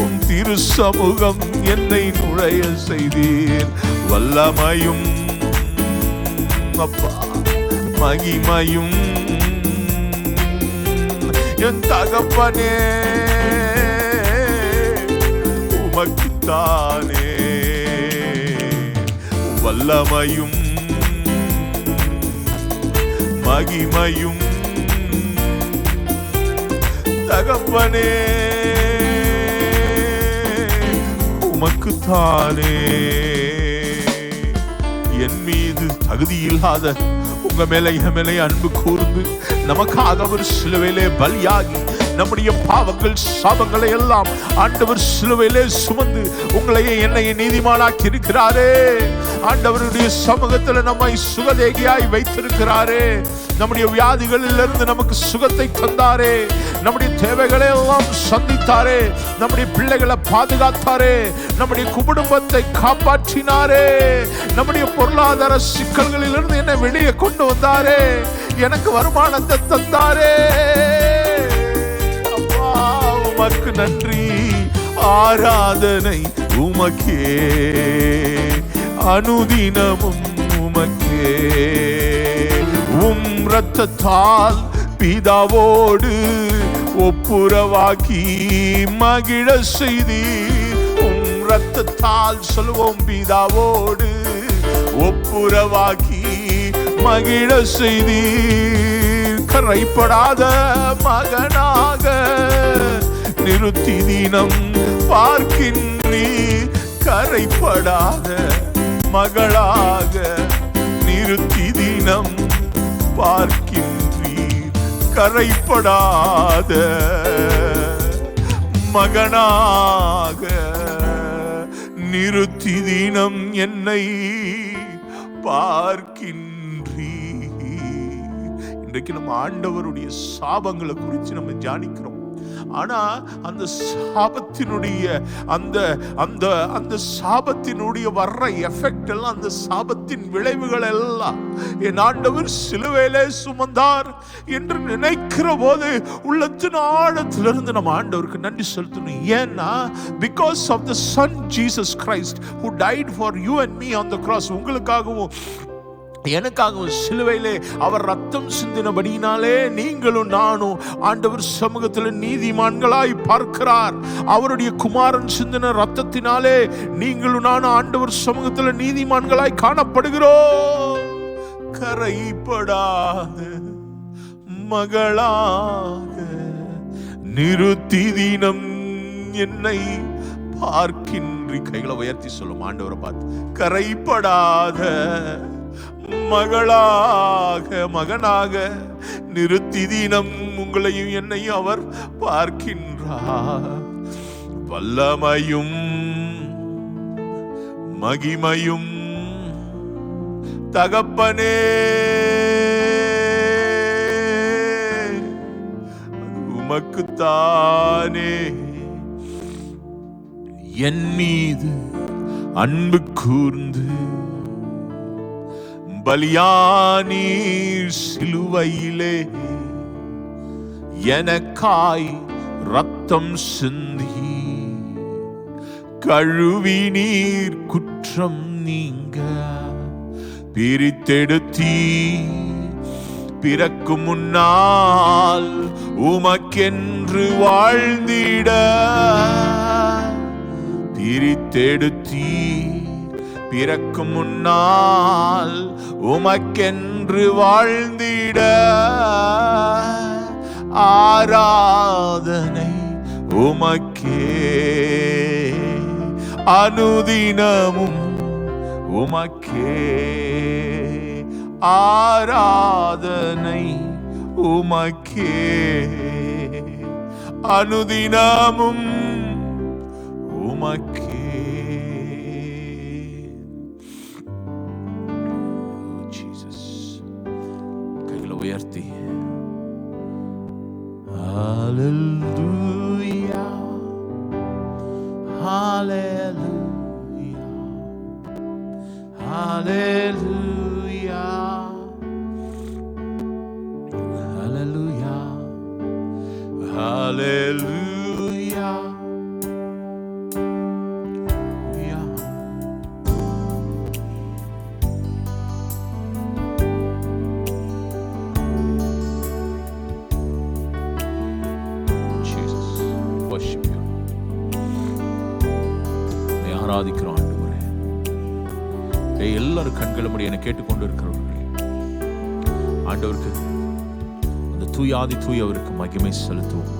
உம் திரு சமூகம் என்னை நுழைய செய்தீர். வல்லமையும் அப்பா மகிமையும் என் தகப்பனே உமக்குத்தானே. வல்லமையும் மகிமையும் தகப்பனே உமக்குத்தானே. என் மீது தகுதி இல்லாத உங்க மேல என் மேலே அன்பு கூர்ந்து நமக்காக ஒரு சிலுவையிலே பலியாகி நம்முடைய பாவங்கள் சாபங்களை எல்லாம் ஆண்டவர் சிலுவையிலே சுமந்து உங்களையே என்னையே நீதிமானாக்கி இருக்கிறாரே. ஆண்டவருடைய சமூகத்தில் நம்மை சுகதேகியாய் வைத்திருக்கிறாரே. நம்முடைய வியாதிகளில் இருந்து நமக்கு சுகத்தை தந்தாரே. நம்முடைய தேவைகளை எல்லாம் சந்தித்தாரே. நம்முடைய பிள்ளைகளை பாதுகாத்தாரே. நம்முடைய குடும்பத்தை காப்பாற்றினாரே. நம்முடைய பொருளாதார சிக்கல்களில் இருந்து என்னை வெளியே கொண்டு வந்தாரே. எனக்கு வருமானத்தை தந்தாரே. அப்பா உமக்கு நன்றி. ஆராதனை உமக்கே, அனுதினமும் உமக்கே. உம் இரத்தத்தால் பிதாவோடு ஒப்புரவாக்கி மகிழ செய்தீர். உம் இரத்தத்தால் சொல்வோம் பிதாவோடு ஒப்புரவாக்கி மகிழ செய்தீர். கரைப்படாத மகனாக நிறுத்தி தினம் பார்க்கின்றீர். கரைப்படாத மகளாக நிறுத்தி தினம் பார்க்கின்றீர். கரைப்படாத மகனாக நிறுத்தி தினம் என்னை பார்க்கின்றீ. இன்றைக்கு நம்ம ஆண்டவருடைய சாபங்களை குறித்து நம்ம தியானிக்கிறோம். ஆனா அந்த சாபத்தினுடைய அந்த அந்த அந்த சாபத்தினுடைய வர்ற எஃபெக்ட் எல்லாம், அந்த சாபத்தின் விளைவுகள் எல்லாம் என் ஆண்டவர் சிலுவையிலே சுமந்தார் என்று நினைக்கிற போது உள்ளத்தின் ஆழத்திலிருந்து நம்ம ஆண்டவருக்கு நன்றி செலுத்தணும். ஏன்னா because of the son Jesus Christ who died for you and me on the cross, உங்களுக்காகவும் எனக்காகவும் சிலுவையிலே அவர் ரத்தம் சிந்தினபடியினாலே நீங்களும் நானும் ஆண்டவர் சமூகத்தில் நீதிமான்களாய் பார்க்கிறார். அவருடைய குமாரன் சிந்தின ரத்தத்தினாலே நீங்களும் நானும் ஆண்டவர் சமூகத்தில் நீதிமான்களாய் காணப்படுகிறோம். கரைப்படாத மகளாக நிறுத்தி தினம் என்னை பார்க்கின்றி. கைகளை உயர்த்தி சொல்லும் ஆண்டவரை பார்த்து, கரைப்படாத மகளாக மகனாக நிறுத்தி தினம் உங்களையும் என்னையும் அவர் பார்க்கின்றார். வல்லமையும் மகிமையும் தகப்பனே உமக்குத்தானே. என் மீது அன்பு கூர்ந்து பலியானீர் சிலுவையிலே, எனக்காய் ரத்தம் சிந்தி கழுவி நீர் குற்றம் நீங்க பிரித்தெடுத்தீ. பிறக்கும் முன்னால் உமக்கென்று வாழ்ந்திட பிரித்தெடுத்தீ. பிறக்கும் முன்னால் உமக்கென்று வாழ்ந்திட ஆராதனை உமக்கே, அனுதினமும் உமக்கே. ஆராதனை உமக்கே, அனுதினமும் உமக்கே. உயர்த்தி ஹalleluya hallelujah hallelujah hallelujah hallelujah. ஆராதிக்கிறோம் ஆண்டவரே. எல்லாரும் கண்களை மூடி என்னை கேட்டுக்கொண்டு இருக்கிறவர்கள் ஆண்டவருக்கு அந்த தூயாதி தூயவருக்கு மகிமை செலுத்துவோம்.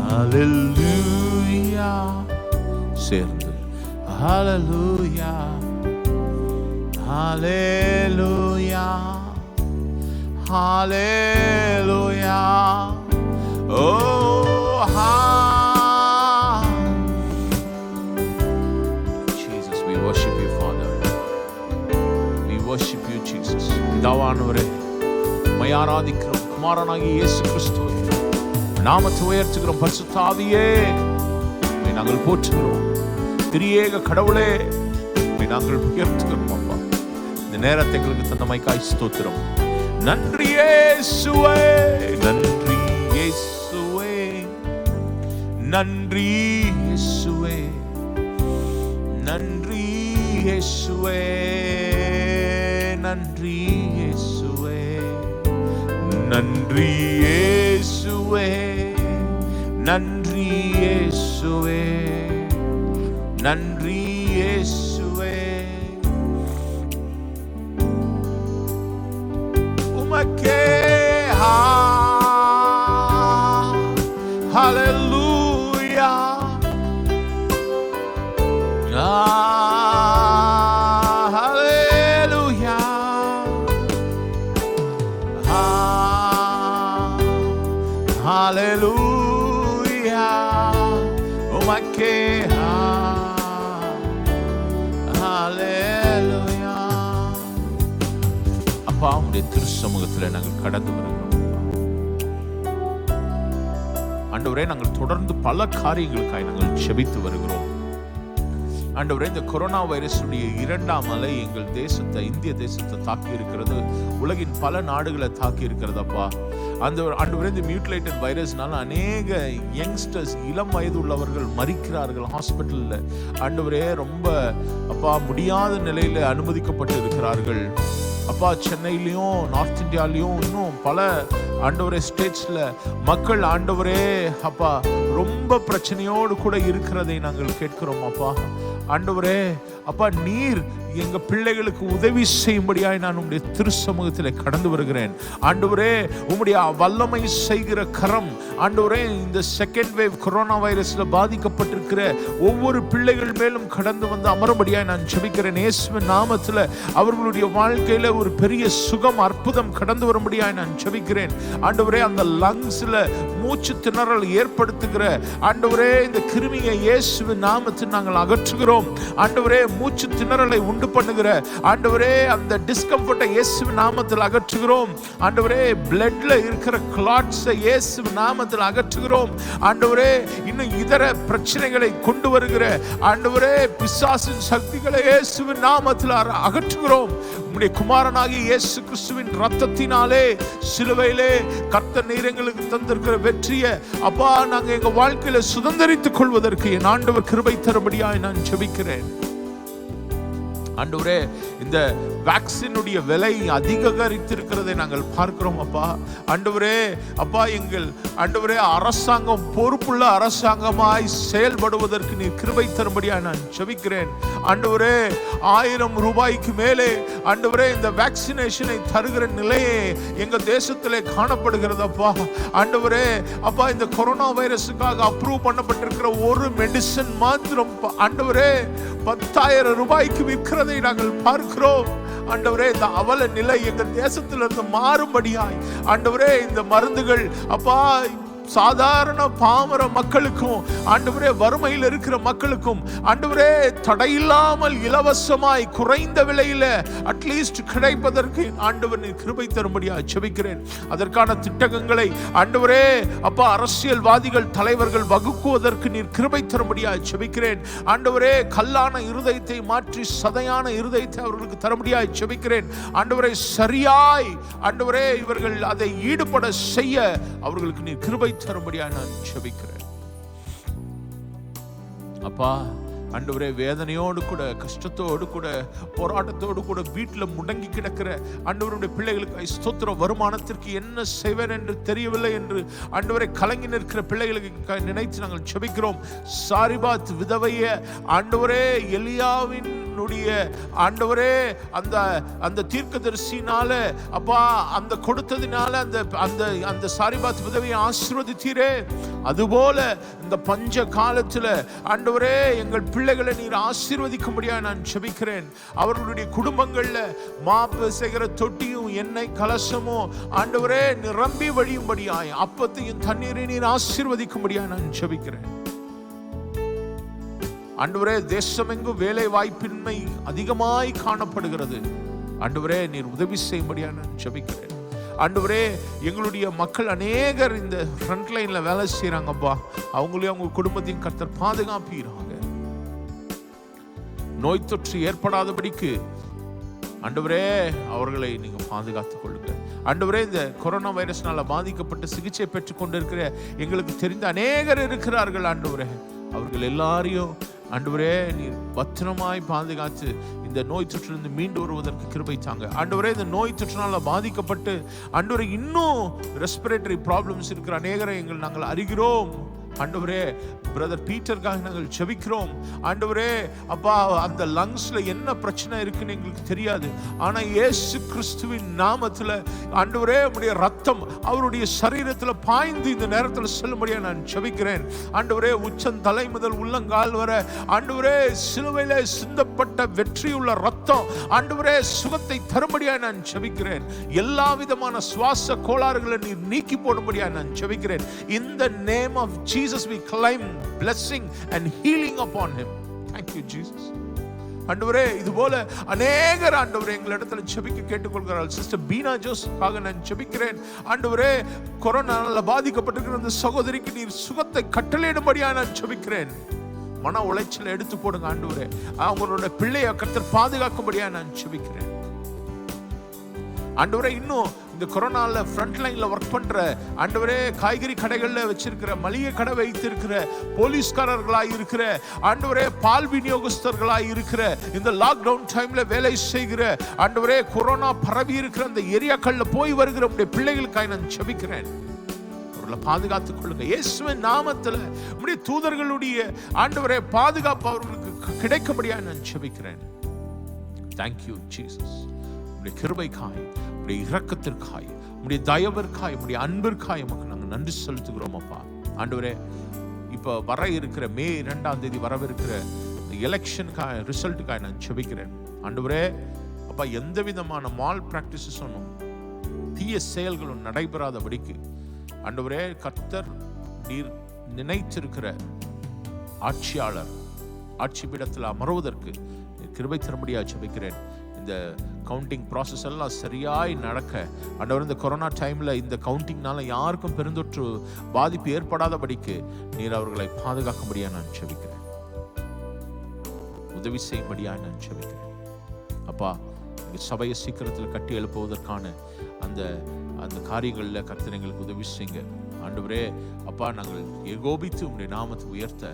ஹalleluya சேர்ந்து ஹalleluya ஹalleluya ஹalleluya. Oh பிதாவானவரே, உம்மை ஆராதிக்கிறோம். குமாரனாகிய இயேசு கிறிஸ்துவே நாமத்தை உயர்த்துகிறோம். பரிசுத்த ஆவியே உம்மை நாங்கள் போற்றுகிறோம். திரியேக கடவுளே உம்மை நாங்கள் உயர்த்துகிறோம். அப்பா, இந்த நேரத்தை எங்களுக்கு தந்தமைக்காய் ஸ்தோத்திரம். நன்றி இயேசுவே, நன்றி இயேசுவே, நன்றி இயேசுவே, நன்றி இயேசுவே, நன்றி இயேசுவே, நன்றி இயேசுவே, நன்றி இயேசுவே, நன்றி இயேசுவே. உமக்கே ஹalleluya hallelujah, umakeha அப்பா உடைய திருச்சமூகத்தில் நாங்கள் கடந்து வருகிறோம். ஆண்டவரே, நாங்கள் தொடர்ந்து பல காரியங்களுக்காய் நாங்கள் ஜெபித்து வருகிறோம். ஆண்டவரே, இந்த கொரோனா வைரஸுடைய 2ஆம் அலை எங்கள் தேசத்தை, இந்திய தேசத்தை தாக்கி இருக்கிறது. உலகின் பல நாடுகளை தாக்கி இருக்கிறது அப்பா. ஆண்டவரே, இந்த மியூட்டிலேட்டட் வைரஸ்னால அநேக யங்ஸ்டர்ஸ், இளம் வயது உள்ளவர்கள் மரிக்கிறார்கள் ஹாஸ்பிட்டலில். ஆண்டவரே, ரொம்ப அப்பா முடியாத நிலையில அனுமதிக்கப்பட்டு இருக்கிறார்கள் அப்பா. சென்னையிலையும் நார்த் இந்தியாலையும் இன்னும் பல ஆண்டவரே ஸ்டேட்ஸ்ல மக்கள் ஆண்டவரே அப்பா ரொம்ப பிரச்சனையோடு கூட இருக்கிறதை நாங்கள் கேட்கிறோம் அப்பா. ஆண்டவரே அப்பா, நீர் எங்க பிள்ளைகளுக்கு உதவி செய்யும்படியாய் நான் உம்முடைய திருச்சமூகத்தில் கடந்து வருகிறேன். ஆண்டவரே, உம்முடைய வல்லமை செய்கிற கரம் ஆண்டவரே இந்த செகண்ட் வேவ் கொரோனா வைரஸ்ல பாதிக்கப்பட்டிருக்கிற ஒவ்வொரு பிள்ளைகள் மேலும் கடந்து வந்து அமரும்படியாய் நான் ஜெபிக்கிறேன். இயேசுவின் நாமத்தில் அவர்களுடைய வாழ்க்கையில ஒரு பெரிய சுகம், அற்புதம் கடந்து வரும்படியாய் நான் ஜெபிக்கிறேன். ஆண்டவரே, அந்த லங்ஸ்ல மூச்சு திணறல் ஏற்படுத்துகிற ஆண்டவரே இந்த கிருமியை இயேசுவின் நாமத்தில் நாங்கள் அகற்றுகிறோம். ஆண்டவரே, மூச்சு திணறலை உண்டு பண்ணுகிற ஆண்டவரே அந்த டிஸ்கம்ஃபர்ட்டை இயேசுவின் நாமத்தில் அகற்றுகிறோம். ஆண்டவரே, பிளட்ல இருக்கிற கிளாட்ஸை இயேசுவின் நாமத்தில் அகற்றுகிறோம். ஆண்டவரே, இன்னும் இதர பிரச்சனைகளை கொண்டு வருகிற ஆண்டவரே பிசாசின் சக்திகளை இயேசுவின் நாமத்தில் அகற்றுகிறோம். உம்முடைய குமாரனாகிய இயேசு கிறிஸ்துவின் இரத்தத்தினாலே சிலுவையிலே கர்த்தர் நீர் எங்களுக்கு தந்திருக்கிற வெற்றியை அப்பா நாங்கள் எங்க வாழ்க்கையில சுதந்திரித்துக் கொள்வதற்கு என் ஆண்டவர் கிருபை தரும்படியாய் நான் ஜெபிக்கிறேன். ஆண்டவரே, இந்த வேக்சினுடைய விலை அதிகரித்திருக்கிறதை நாங்கள் பார்க்கிறோம் அப்பா. ஆண்டவரே அப்பா, எங்கள் ஆண்டவரே அரசாங்கம் பொறுப்புள்ள அரசாங்கமாய் செயல்படுவதற்கு நீ கிருபை தரும்படியாய் நான் ஜெபிக்கிறேன். ஆண்டவரே, 1000 ரூபாய்க்கு மேலே ஆண்டவரே இந்த வேக்சினேஷனை தருகிற நிலையே எங்க தேசத்திலே காணப்படுகிறது அப்பா. ஆண்டவரே அப்பா, இந்த கொரோனா வைரஸுக்காக அப்ரூவ் பண்ணப்பட்டிருக்கிற ஒரு மெடிசன் மாத்திரம் ஆண்டவரே 10,000 ரூபாய்க்கு விற்கிறதை நாங்கள் பார்க்கிறோம். ஆண்டவரே, இந்த அவல நிலை எங்கள் தேசத்திலிருந்து மாறும்படியாய் ஆண்டவரே இந்த மருந்துகள் அப்பா சாதாரண பாமர மக்களுக்கும் ஆண்டவரே வறுமையில் இருக்கிற மக்களுக்கும் ஆண்டவரே தடையில்லாமல் இலவசமாய் குறைந்த விலையில அட்லீஸ்ட் கிடைப்பதற்கு ஆண்டவர் நீர் கிருபை தரும்படியாக ஜெபிக்கிறேன். அதற்கான திட்டங்களை ஆண்டவரே அப்பா அரசியல்வாதிகள் தலைவர்கள் வகுக்குவதற்கு நீர் கிருபை தரும்படியாக ஜெபிக்கிறேன். ஆண்டவரே, கல்லான இருதயத்தை மாற்றி சதையான இருதயத்தை அவர்களுக்கு தரும்படியாக ஜெபிக்கிறேன். ஆண்டவரே, சரியாய் ஆண்டவரே இவர்கள் அதை ஈடுபட செய்ய அவர்களுக்கு நீர் கிருபை தரும்படியாக நான் ஜெபிக்கிறேன் அப்பா. ஆண்டவரே, வேதனையோடு கூட கஷ்டத்தோடு கூட போராட்டத்தோடு கூட வீட்டில் முடங்கி கிடக்கிற ஆண்டவருடைய பிள்ளைகளுக்கு ஸ்தோத்திர வருமானத்திற்கு என்ன செய்வேன் என்று தெரியவில்லை என்று ஆண்டவரை கலங்கி நிற்கிற பிள்ளைகளுக்கு நினைத்து நாங்கள் ஜெபிக்கிறோம். சாரிபாத் விதவைய ஆண்டவரே எலியாவின் ஆண்டவரே அந்த தீர்க்கதரிசினால அப்பா அந்த கொடுத்ததினால அந்த சாரிபாத் விதவையை ஆசீர்வதித்தீரே, அதுபோல இந்த பஞ்ச காலத்துல ஆண்டவரே எங்கள் பிள்ளைகளை நீர் ஆசீர்வதிக்கும்படியாக நான் ஜெபிக்கிறேன். அவர்களுடைய குடும்பங்கள்ல மாப்பு செய்கிற தொட்டியும் எண்ணெய் கலசமும் ஆண்டவரே நிரம்பி வழியும்படியாய் அப்பத்தையும் தண்ணீரை நீர் ஆசீர்வதிக்கும்படியாக நான் ஜெபிக்கிறேன். ஆண்டவரே, தேசமெங்கும் வேலை வாய்ப்பின்மை அதிகமாய் காணப்படுகிறது. ஆண்டவரே, நீர் உதவி செய்யும்படியாக நான் ஜெபிக்கிறேன். ஆண்டவரே, எங்களுடைய மக்கள் அநேகர் இந்த ஃப்ரண்ட் லைன்ல வேலை செய்யறாங்கப்பா. அவங்களையும் அவங்க குடும்பத்தையும் கர்த்தர் பாதுகாப்பீராக. நோய் தொற்று ஏற்படாதபடிக்கு ஆண்டவரே அவர்களை நீங்க பாதுகாத்துக் கொள்ளுங்க. ஆண்டவரே, இந்த கொரோனா வைரஸ்னால பாதிக்கப்பட்டு சிகிச்சை பெற்றுக் கொண்டிருக்கிற எங்களுக்கு தெரிந்த அநேகர் இருக்கிறார்கள். ஆண்டவரே, அவர்கள் எல்லாரையும் ஆண்டவரே நீர் பத்திரமாய் பாதுகாத்து இந்த நோய் தொற்றிலிருந்து மீண்டு வருவதற்கு கிருபை தாங்க. ஆண்டவரே, இந்த நோய் தொற்றினால பாதிக்கப்பட்டு ஆண்டவரே இன்னும் ரெஸ்பிரேட்டரி ப்ராப்ளம்ஸ் இருக்கிற அநேகரை நாங்கள் அறிகிறோம். ஆண்டவரே, பிரதர் பீட்டருக்காக நாங்கள் ஜெபிக்கிறோம். ஆண்டவரே அப்பா, அந்த லங்ஸ்ல என்ன பிரச்சனை இருக்குன்னு எங்களுக்கு தெரியாது. ஆனா இயேசு கிறிஸ்துவின் நாமத்துல ஆண்டவரே உம்முடைய ரத்தம் அவருடைய சரீரத்துல பாய்ந்து இந்த நேரத்தில் செல்லும்படியாக நான் ஜெபிக்கிறேன். ஆண்டவரே, உச்சந்தலை முதல் உள்ளங்கால் வர ஆண்டவரே சிலுவையிலே சிந்தப்பட்ட வெற்றியுள்ள ரத்தம் ஆண்டவரே சுகத்தை தரும்படியாக நான் ஜெபிக்கிறேன். எல்லா விதமான சுவாச கோளாறுகளை நீர் நீக்கி போடும்படியாக நான் ஜெபிக்கிறேன். In the name of Jesus we claim blessing and healing upon him. Thank you, Jesus. ஆண்டவரே இது போல அநேகர் ஆண்டவரே எங்களிடத்துல ஜெபிக்க கேட்டுக்கொள்கிறார்கள். சிஸ்டர் பீனா ஜோஸுக்காக நான் ஜெபிக்கிறேன். ஆண்டவரே கொரோனால பாதிக்கப்பட்டிருக்கிற அந்த சகோதரிக்கு நீர் சுகத்தை கட்டளையிடும்படியா நான் ஜெபிக்கிறேன். மன உளைச்சலை எடுத்து போடுங்க ஆண்டவரே. அவங்களோட பிள்ளையை கர்த்தர் பாதுகாக்கும்படியா நான் ஜெபிக்கிறேன். ஆண்டவரே இன்னும் இந்த கொரோனால ஃப்ரண்ட் லைன்ல ஒர்க் பண்ற ஆண்டவரே காய்கறி கடைகள்ல வச்சிருக்கிற மளிகை கடை வைத்திருக்கிற போலீஸ்காரர்களாய் இருக்கிற ஆண்டவரே பால் விநியோகஸ்தர்களாய் இருக்கிற இந்த லாக்டவுன் டைம்ல வேலை செய்கிற ஆண்டவரே கொரோனா பரவி இருக்கிற அந்த ஏரியாக்கள்ல போய் வருகிற உங்களுடைய பிள்ளைகளுக்காக நான் ஜெபிக்கிறேன். அவர்களை பாதுகாத்துக் கொள்ளுங்க இயேசுவின் நாமத்துல. உம்முடைய தூதர்களுடைய ஆண்டவரே பாதுகாப்பு அவர்களுக்கு கிடைக்கும்படியா நான் ஜெபிக்கிறேன். Thank you Jesus. உம்முடைய கிருபைக்காய், உம்முடைய இரக்கத்திற்காய், உம்முடைய தயவிற்காய், உம்முடைய அன்பிற்காய் உமக்கு நாங்கள் நன்றி செலுத்துகிறோம் அப்பா. ஆண்டவரே இப்போ வர இருக்கிற மே 2 வரவிருக்கிற எலெக்ஷனுக்காக ரிசல்ட்டுக்காக நான் ஜெபிக்கிறேன். ஆண்டவரே அப்பா எந்த விதமான மால் பிராக்டிசஸும் தீய செயல்களும் நடைபெறாதபடிக்கு ஆண்டவரே கர்த்தர் நீர் நினைத்திருக்கிற ஆட்சியாளர் ஆட்சி பீடத்தில் அமர்வதற்கு கிருபை தரும்படியா ஜெபிக்கிறேன். இந்த கவுண்டிங் ப்ராசஸ் எல்லாம் சரியாய் நடக்க ஆண்டவர் இந்த கொரோனா டைம்ல இந்த கவுண்டிங்னால யாருக்கும் பெருந்தொற்று பாதிப்பு ஏற்படாதபடிக்கு நீர் அவர்களை பாதுகாக்கும்படியா நான் ஜெபிக்கிறேன். உதவி செய்யும்படியா நான் ஜெபிக்கிறேன் அப்பா. எங்கள் சபையை சீக்கிரத்தில் கட்டி எழுப்புவதற்கான அந்த அந்த காரியங்களில் கர்த்தர் எங்களுக்கு உதவி செய்யுங்க ஆண்டவரே அப்பா. நாங்கள் ஏகோபித்து உம்முடைய நாமத்தை உயர்த்த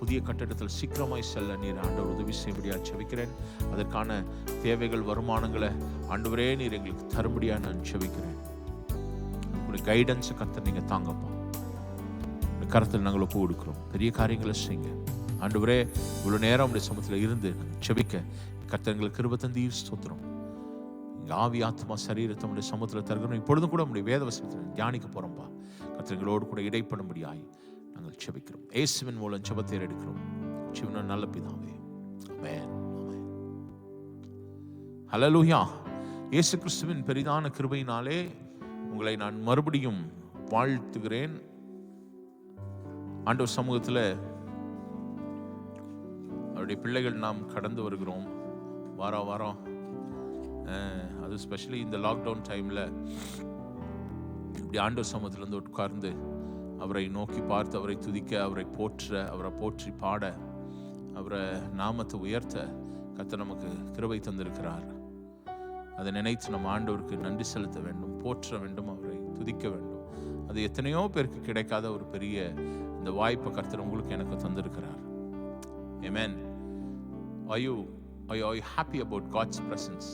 புதிய கட்டிடத்தில் சீக்கிரமாய் செல்ல நீர் ஆண்டவர் உதவி செய்யும்படியா ஜெபிக்கிறேன். அதற்கான தேவைகள் வருமானங்களை ஆண்டவரே நீர் எங்களுக்கு தரும்படியா நான் ஜெபிக்கிறேன். உங்களுடைய கைடன்ஸை கர்த்தர் நீங்க தாங்கப்பா. கருத்தில் நாங்கள் ஒப்பு கொடுக்கிறோம். பெரிய காரியங்களை செய்யுங்க ஆண்டவரே. இவ்வளவு நேரம் உடைய சமூகத்தில் இருந்து ஜெபிக்க கர்த்தர் எங்களுக்கு கிருபை தந்தீர். ஸ்தோத்திரம். ஆவி ஆத்மா சரீரத்தை உடைய சமூகத்தில் தருகிறோம். இப்பொழுதும் கூட உடைய வேத வசனத்தில் தியானிக்க போறோம்பா. கர்த்தர் எங்களோடு கூட இடைப்படும்படியாய் நாங்கள் ஜெபிக்கிறோம். இயேசுவின் மூலம் ஜெபத்தை எடுக்கிறோம். ஜீவனின் நல்ல பிதாவே. ஆமென். ஹல்லேலூயா. இயேசு கிறிஸ்துவின் பெரிதான கிருபையினாலே உங்களை நான் மறுபடியும் வாழ்த்துகிறேன். ஆண்டவர் சமூகத்தில் அவருடைய பிள்ளைகள் நாம் கடந்து வருகிறோம். வாரம் அது ஸ்பெஷலி இந்த லாக்டவுன் டைம்ல இப்படி ஆண்டவர் சமூகத்தில் இருந்து உட்கார்ந்து அவரை நோக்கி பார்த்து அவரை துதிக்க, அவரை போற்ற, அவரை போற்றி பாட, அவரை நாமத்தை உயர்த்த கர்த்தர் நமக்கு கிருபை தந்திருக்கிறார். அதை நினைத்து நம்ம ஆண்டவருக்கு நன்றி செலுத்த வேண்டும், போற்ற வேண்டும், அவரை துதிக்க வேண்டும். அது எத்தனையோ பேருக்கு கிடைக்காத ஒரு பெரிய இந்த வாய்ப்பை கர்த்தர் உங்களுக்கு எனக்கு தந்திருக்கிறார். Amen. Are you happy about God's presence?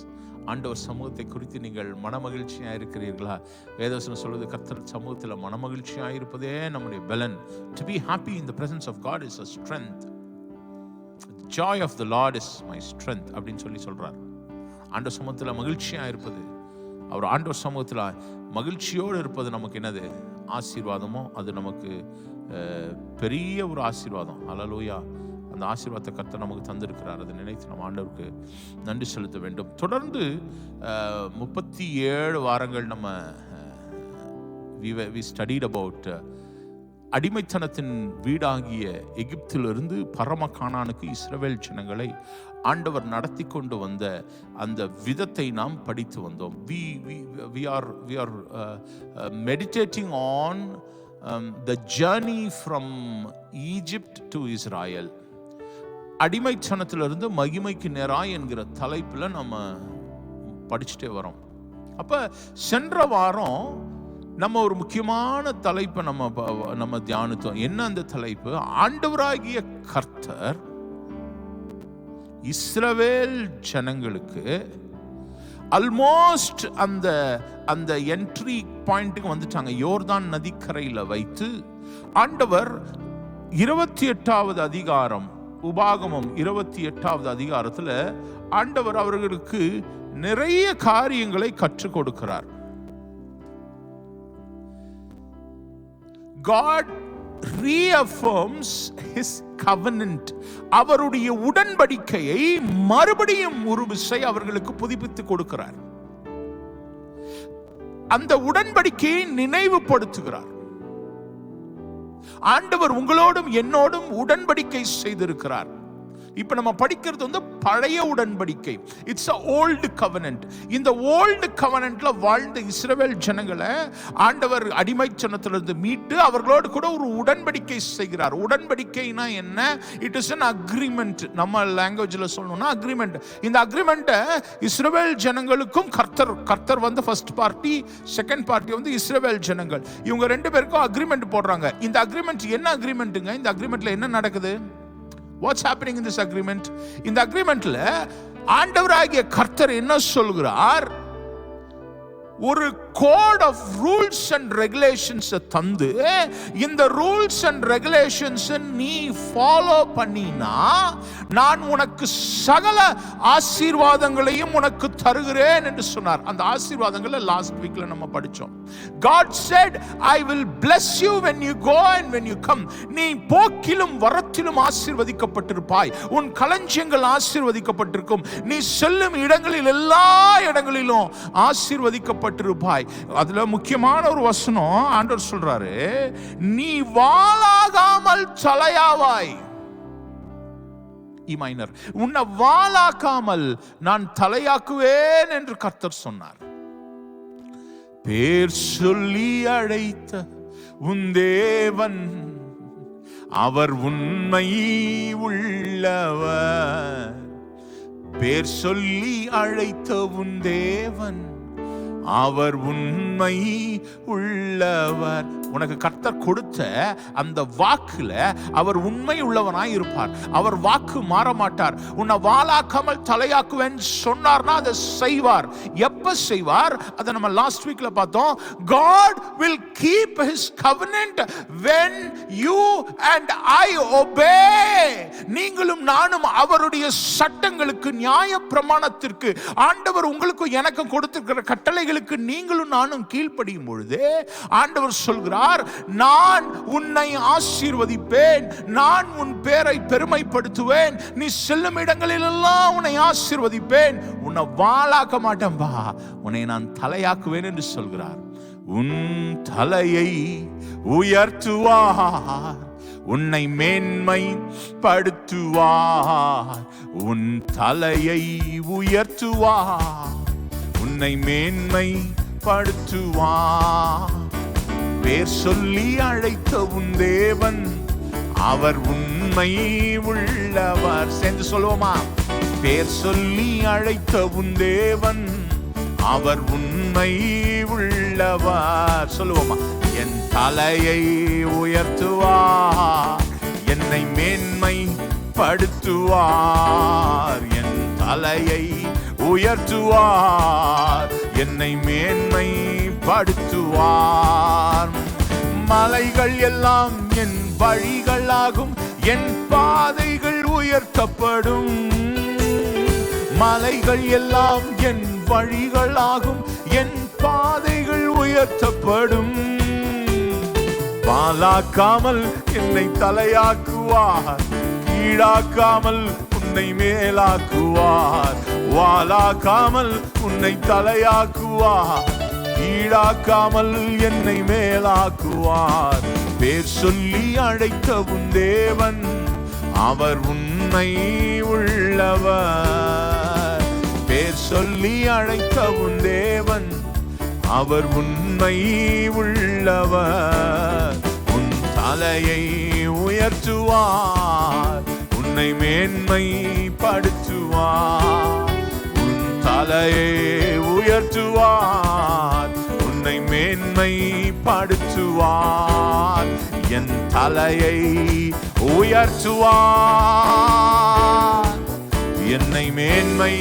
ஆண்டவர் சமூகத்தை குறித்து நீங்கள் மனமகிழ்ச்சியா இருக்கிறீர்களா? வேதவசனம் சொல்வது கர்த்தர் சமூகத்தில் மனமகிழ்ச்சியா இருப்பதே நம்முடைய பலன். To be happy in the presence of God is a strength. The joy of the Lord is my strength அப்படின்னு சொல்றார். ஆண்டவர் சமூகத்தில் மகிழ்ச்சியா இருப்பது, அவர் ஆண்டவர் சமூகத்தில் மகிழ்ச்சியோடு இருப்பது நமக்கு என்னது ஆசீர்வாதமோ அது நமக்கு பெரிய ஒரு ஆசீர்வாதம். ஹல்லேலூயா. அந்த ஆசீர்வாதத்தை கர்த்தர் நமக்கு தந்திருக்கிறார். அதை நினைத்து நம்ம ஆண்டவருக்கு நன்றி செலுத்த வேண்டும். தொடர்ந்து 37 வாரங்கள் நம்ம we studied about அடிமைத்தனத்தின் வீடாகிய எகிப்திலிருந்து பரம கானானுக்கு இஸ்ரவேல் ஜனங்களை ஆண்டவர் நடத்தி கொண்டு வந்த அந்த விதத்தை நாம் படித்து வந்தோம். we are meditating on the journey from Egypt to Israel. அடிமைத்தனத்திலிருந்து மகிமைக்கு நேராய் என்கிற தலைப்புல நம்ம படிச்சுட்டே வரோம். அப்ப சென்ற வாரம் நம்ம ஒரு முக்கியமான தலைப்பை நம்ம தியானித்தோம். என்ன அந்த தலைப்பு? ஆண்டவராகிய கர்த்தர் இஸ்ரவேல் ஜனங்களுக்கு ஆல்மோஸ்ட் அந்த என்ட்ரி பாயிண்ட்டுக்கு வந்துட்டாங்க. யோர்தான் நதிக்கரையில் வைத்து ஆண்டவர் 28வது அதிகாரம், உபாகமம் 28வது அதிகாரத்துல ஆண்டவர் அவர்களுக்கு நிறைய காரியங்களை கற்றுக் கொடுக்கிறார். God reaffirms his covenant. அவருடைய உடன்படிக்கையை மறுபடியும் ஒரு விசை அவர்களுக்கு புதுப்பித்து கொடுக்கிறார். அந்த உடன்படிக்கையை நினைவுபடுத்துகிறார். ஆண்டவர் உங்களோடும் என்னோடும் உடன்படிக்கை செய்திருக்கிறார். இப்ப நம்ம படிக்கிறது வந்து பழைய உடன்படிக்கை. It's a old covenant. இந்த ஓல்டு கவனன்ட்ல வாழ்ந்த இஸ்ரவேல் ஜனங்களை ஆண்டவர் அடிமைத்தனத்திலிருந்து மீட்டு அவர்களோடு கூட ஒரு உடன்படிக்கை செய்கிறார். உடன்படிக்கைனா என்ன? It is an agreement. நம்ம லாங்குவேஜ்ல சொல்லணும்னா அக்ரிமெண்ட். இந்த அக்ரிமெண்ட்டை இஸ்ரவேல் ஜனங்களுக்கும் கர்த்தர் வந்து ஃபர்ஸ்ட் பார்ட்டி, செகண்ட் பார்ட்டி வந்து இஸ்ரவேல் ஜனங்கள், இவங்க ரெண்டு பேருக்கும் அக்ரிமெண்ட் போடுறாங்க. இந்த அக்ரிமெண்ட் என்ன அக்ரிமெண்ட்டுங்க? இந்த அக்ரிமெண்ட்ல என்ன நடக்குது? What's happening in this agreement? இந்த அக்ரிமெண்ட்ல ஆண்டவராகிய கர்த்தர் என்ன சொல்கிறார்? ஒரு code of rules and regulations தந்து, இந்த ரூல்ஸ் அண்ட் ரெகுலேஷன்ஸ் நீ ஃபாலோ பண்ணினா நான் உனக்கு சகல ஆசீர்வாதங்களையும் உனக்கு தருகிறேன் என்று சொன்னார். அந்த ஆசீர்வாதங்களை லாஸ்ட் வீக்ல நம்ம படிச்சோம். God said, I will bless you when you go and when you come. நீ போக்கிலும் வரத்திலும் ஆசீர்வதிக்கப்பட்டிருப்பாய். உன் களஞ்சியங்கள் ஆசீர்வதிக்கப்பட்டிருக்கும். நீ செல்லும் இடங்களில் எல்லா இடங்களிலும் ஆசீர்வதிக்கப்பட்டிருப்பாய். அதுல முக்கியமான ஒரு வசனம் ஆண்டவர் சொல்றாரு, நீ வாளாகாமல் தலையாவாய். இ மைனர். உன்னை வாளாக்காமல் நான் தலையாக்குவேன் என்று கர்த்தர் சொன்னார். பேர் சொல்லி அழைத்த உன் தேவன் அவர் உண்மை உள்ளவர். பேர் சொல்லி அழைத்த உன் தேவன் அவர் உண்மை உள்ளவர். உனக்கு கர்த்தர் கொடுத்த அந்த வாக்குல அவர் உண்மை உள்ளவனாய் இருப்பார். அவர் வாக்கு மாற மாட்டார். உன்னை வாளாக்காமல் தலையாக்குவேன் சொன்னார்னா அதை செய்வார். எப்ப செய்வார்? அதை நம்ம லாஸ்ட் வீக்ல பார்த்தோம். God will keep his covenant when you and I obey. நீங்களும் நானும் அவருடைய சட்டங்களுக்கு, நியாய பிரமாணத்திற்கு, ஆண்டவர் உங்களுக்கு எனக்கு கொடுத்திருக்கிற கட்டளைகளுக்கு நீங்களும் நானும் கீழ்ப்படியும் பொழுது ஆண்டவர் சொல்கிறார், நான் உன்னை ஆசீர்வதிப்பேன், நான் உன் பேரை பெருமைப்படுத்துவேன், நீ செல்லும் இடங்களில் எல்லாம் உன்னை ஆசீர்வதிப்பேன், உன்னை வாளாக்க மாட்டேன், வா உன்னை நான் தலையாக்குவேன் என்று சொல்கிறார். உன் தலையை உயர்த்துவார், உன்னை மேன்மை படுத்துவார். உன் தலையை உயர்த்துவார், உன்னை மேன்மை படுத்துவார். பேர் சொல்லி அழைத்த உன் தேவன் அவர் உண்மை உள்ளவர். சேர்ந்து சொல்லுவோமா? பேர் சொல்லி அழைத்த உன் தேவன் அவர் உண்மை உள்ளவர். சொல்லுவோமா? என் தலையை உயர்த்துவார், என்னை மேன்மை படுத்துவார். என் தலையை உயர்த்துவார், என்னை மேன்மை படுத்துவார். மலைகள் எல்லாம் என் வழிகளாகும், என் பாதைகள் உயர்த்தப்படும். மலைகள் எல்லாம் என் வழிகளாகும், என் பாதைகள் உயர்த்தப்படும். வாளாக்காமல் என்னை தலையாக்குவார், கீழாக்காமல் உன்னை மேலாக்குவார். வாளாக்காமல் உன்னை தலையாக்குவார், கீழாக்காமல் என்னை மேலாக்குவார். பேர் சொல்லி அழைத்த உன் தேவன் அவர் உண்மை உள்ளவர். பேர் சொல்லி அழைத்த உன் தேவன் அவர் உண்மை உள்ளவர். உன் தலையை உயர்த்துவார், உன்னை மேன்மை படுத்துவார். உன் தலையை உயர்த்துவார், உன்னை மேன்மை படுத்துவார். என் தலையை உயர்த்துவார், என்னை மேன்மை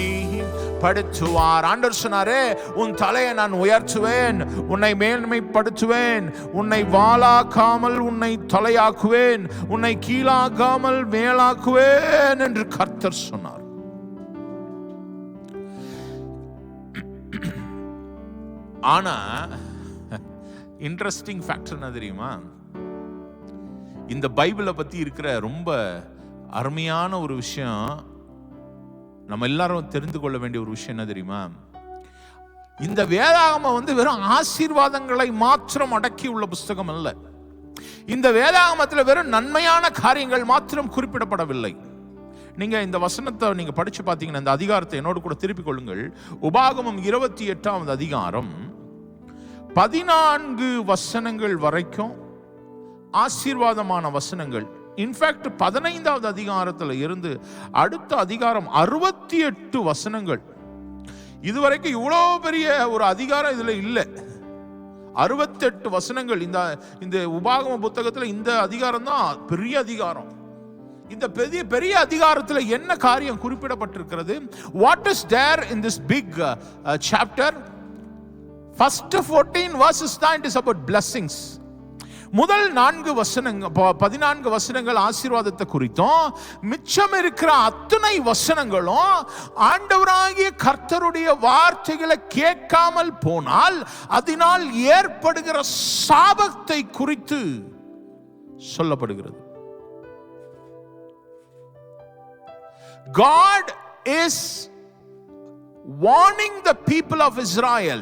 படுத்துவார். ஆண்டவர் சொன்னாரே, உன் தலையை நான் உயர்த்துவேன், உன்னை மேன்மைப்படுத்துவேன், உன்னை வாளாக்காமல் உன்னை தலையாக்குவேன், உன்னை கீழாக்காமல் மேலாக்குவேன் என்று கர்த்தர் சொன்னார். ஆனா இன்ட்ரெஸ்டிங் ஃபேக்டர் என்ன தெரியுமா? இந்த பைபிளை பத்தி இருக்கிற ரொம்ப அருமையான ஒரு விஷயம், நம்ம எல்லாரும் தெரிந்து கொள்ள வேண்டிய ஒரு விஷயம் என்ன தெரியுமா? இந்த வேதாகமம் வெறும் ஆசீர்வாதங்களை மாத்திரம் அடக்கி உள்ள புஸ்தகம் அல்ல. இந்த வேதாகமத்தில் வெறும் நன்மையான காரியங்கள் மாத்திரம் குறிப்பிடப்படவில்லை. நீங்க இந்த வசனத்தை நீங்க படிச்சு பார்த்தீங்கன்னா, இந்த அதிகாரத்தை என்னோடு கூட திருப்பிக் கொள்ளுங்கள். உபாகமம் 28வது அதிகாரம் 14 வசனங்கள் வரைக்கும் ஆசீர்வாதமான வசனங்கள். இன்ஃபேக்ட் 15வது அதிகாரத்தில் இருந்து அடுத்த அதிகாரம் 68 வசனங்கள். இதுவரைக்கும் இவ்வளோ பெரிய ஒரு அதிகாரம் இதுல இல்லை. 68 வசனங்கள். இந்த உபாகம புத்தகத்தில் இந்த அதிகாரம் தான் பெரிய அதிகாரம். இந்த பெரிய அதிகாரத்தில் என்ன காரியம் குறிப்பிடப்பட்டிருக்கிறது? What is there in this big chapter? First 14 verses தான் இட் இஸ் அபௌட் blessings. முதல் 14 வசனங்கள் ஆசீர்வாதத்தை குறித்தும், மிச்சம் இருக்கிற அத்தனை வசனங்களும் ஆண்டவராகிய கர்த்தருடைய வார்த்தைகளை கேட்காமல் போனால் அதனால் ஏற்படுகிற சாபத்தை குறித்து சொல்லப்படுகிறது. God is warning the people of Israel,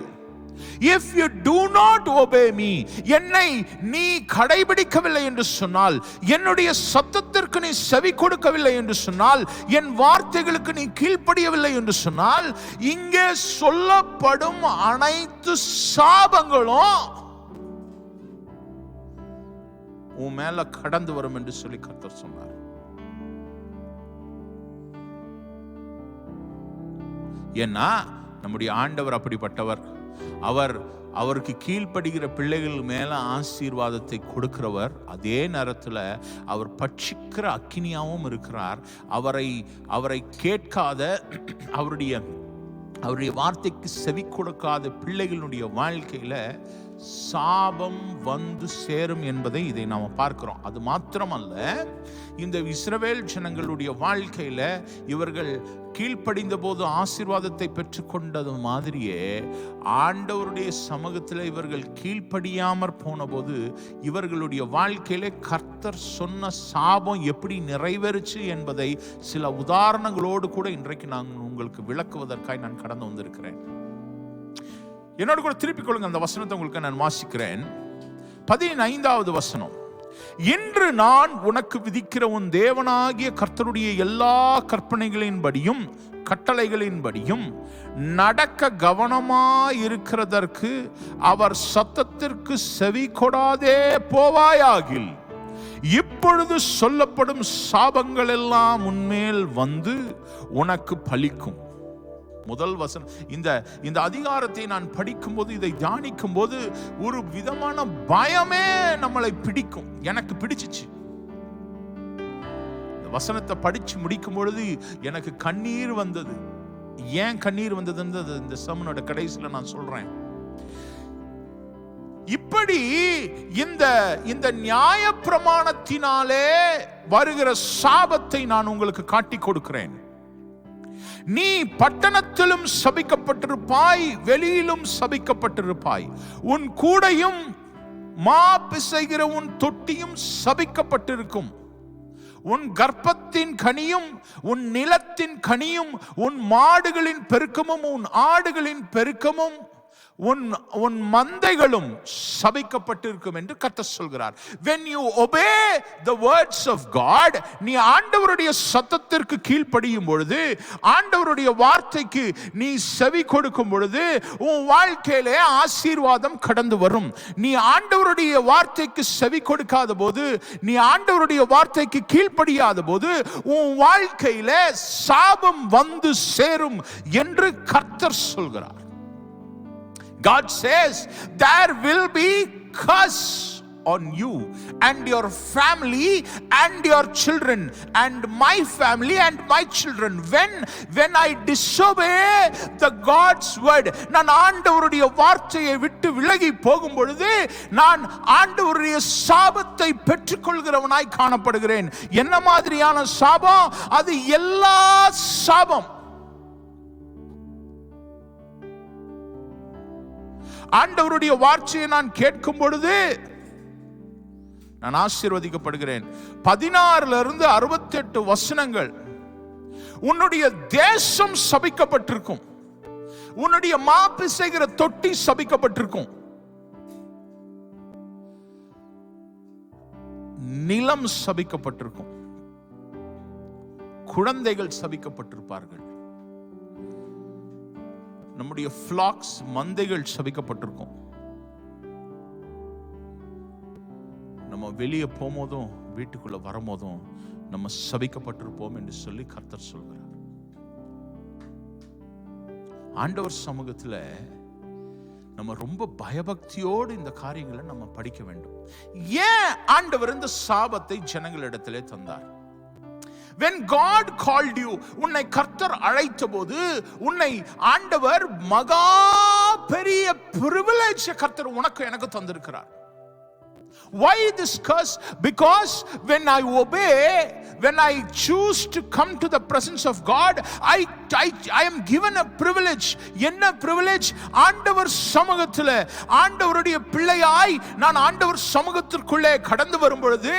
if you do not obey me, என்னை நீ கடைபிடிக்கவில்லை என்று சொன்னால், என்னுடைய சத்தத்திற்கு நீ செவி கொடுக்கவில்லை என்று சொன்னால், என் வார்த்தைகளுக்கு நீ கீழ்ப்படியவில்லை என்று சொன்னால், இங்கே சொல்லப்படும் அனைத்து சாபங்களும் உன் மேல கடந்து வரும் என்று சொல்லி கர்த்தர் சொன்னார். ஏன்னா நம்முடைய ஆண்டவர் அப்படிப்பட்டவர். அவருக்கு கீழ்ப்படுகிற பிள்ளைகள் மேல ஆசீர்வாதத்தை கொடுக்கிறவர். அதே நேரத்தில் அவர் பட்சிக்கிற அக்கினியாவும் இருக்கிறார். அவரை கேட்காத, அவருடைய வார்த்தைக்கு செவி கொடுக்காத பிள்ளைகளுடைய வாழ்க்கையில சாபம் வந்து சேரும் என்பதை இதை நாம் பார்க்கிறோம். அது மாத்திரமல்ல, இந்த இஸ்ரவேல் ஜனங்களுடைய வாழ்க்கையில இவர்கள் கீழ்ப்படிந்த போது ஆசீர்வாதத்தை பெற்றுக்கொண்டது மாதிரியே ஆண்டவருடைய சமூகத்தில் இவர்கள் கீழ்ப்படியாமற் போன போது இவர்களுடைய வாழ்க்கையில கர்த்தர் சொன்ன சாபம் எப்படி நிறைவேறுச்சு என்பதை சில உதாரணங்களோடு கூட இன்றைக்கு நான் உங்களுக்கு விளக்குவதற்காக நான் கடந்து வந்திருக்கிறேன். என்னோட கூட திருப்பிக் கொள்ளுங்க. அந்த வசனத்தை உங்களுக்கு நான் வாசிக்கிறேன். 15வது வசனம். இன்று நான் உனக்கு விதிக்கிற உன் தேவனாகிய கர்த்தருடைய எல்லா கற்பனைகளின்படியும் கட்டளைகளின்படியும் நடக்க கவனமாயிருக்கிறதற்கு அவர் சத்தத்திற்கு செவி கொடாதே போவாயாகில், இப்பொழுது சொல்லப்படும் சாபங்கள் எல்லாம் உன்மேல் வந்து உனக்கு பலிக்கும். முதல் வசனம். இந்த அதிகாரத்தை நான் படிக்கும் போது, இதை தியானிக்கும் போது ஒரு விதமான பயமே நம்மளை பிடிக்கும். எனக்கு பிடிச்சிச்சு. இந்த வசனத்தை படிச்சு முடிக்கும் பொழுது எனக்கு கண்ணீர் வந்தது. ஏன் கண்ணீர் வந்ததுன்னு இந்த சமனோட கடைசியில் நான் சொல்றேன். இப்படி இந்த நியாயப்பிரமாணத்தினாலே வருகிற சாபத்தை நான் உங்களுக்கு காட்டி கொடுக்கிறேன். நீ பட்டணத்திலும் சபிக்கப்பட்டிருப்பாய், வெளியிலும் சபிக்கப்பட்டிருப்பாய். உன் கூடையும் மா பிசைகிற உன் தொட்டியும் சபிக்கப்பட்டிருக்கும். உன் கர்ப்பத்தின் கனியும் உன் நிலத்தின் கனியும் உன் மாடுகளின் பெருக்கமும் உன் ஆடுகளின் பெருக்கமும் உன் மந்தைகளும் சபிக்கப்பட்டிருக்கும் என்று கர்த்தர் சொல்கிறார். When you obey the words of God, நீ ஆண்டவருடைய சத்தத்திற்கு கீழ்ப்படியும் பொழுது, ஆண்டவருடைய வார்த்தைக்கு நீ செவி கொடுக்கும் பொழுது உன் வாழ்க்கையிலே ஆசீர்வாதம் கடந்து வரும். நீ ஆண்டவருடைய வார்த்தைக்கு செவி கொடுக்காத போது, நீ ஆண்டவருடைய வார்த்தைக்கு கீழ்ப்படியாத போது உன் வாழ்க்கையிலே சாபம் வந்து சேரும் என்று கர்த்தர் சொல்கிறார். God says there will be curse on you and your family and your children and my family and my children when I disobey the God's word. நான் ஆண்டவருடைய வார்த்தையை விட்டு விலகி போகும் பொழுது நான் ஆண்டவருடைய சாபத்தை பெற்றுக்கொள்கிறவனாய் காணப்படுகிறேன். என்ன மாதிரியான சாபம்? அது எல்லா சாபம். ஆண்டவருடைய வார்த்தையை நான் கேட்கும் பொழுது நான் ஆசீர்வதிக்கப்படுகிறேன். 16 68 வசனங்கள். உன்னுடைய தேசம் சபிக்கப்பட்டிருக்கும். உன்னுடைய மாப்பு செய்கிற தொட்டி சபிக்கப்பட்டிருக்கும். நிலம் சபிக்கப்பட்டிருக்கும். குழந்தைகள் சபிக்கப்பட்டிருப்பார்கள். நம்முடைய ஃபிளாக்ஸ், மந்தைகள் சபிக்கப்பட்டிருக்கும். நம்ம வெளியே போகும்போதும் வீட்டுக்குள்ள வரும்போதும் நம்ம சபிக்கப்பட்டிருப்போம் என்று சொல்லி கர்த்தர் சொல்கிறார். ஆண்டவர் சமூகத்துல நம்ம ரொம்ப பயபக்தியோடு இந்த காரியங்களை நம்ம படிக்க வேண்டும். ஏன் ஆண்டவர் இந்த சாபத்தை ஜனங்களிடத்திலே தந்தார்? When God called you, உன்னை கர்த்தர் அழைத்த போது உன்னை ஆண்டவர் மகா பெரிய பிரிவிலேஜ் கர்த்தர் உனக்கு எனக்கு தந்திருக்கிறார். Why this curse? Because when I obey, when I choose to come to the presence of God, I am given a privilege. என்ன privilege? ஆண்டவர் சமூகத்திலே ஆண்டவருடைய பிள்ளையாய் நான் ஆண்டவர் சமூகத்திற்குள்ளே கடந்து வரும் பொழுது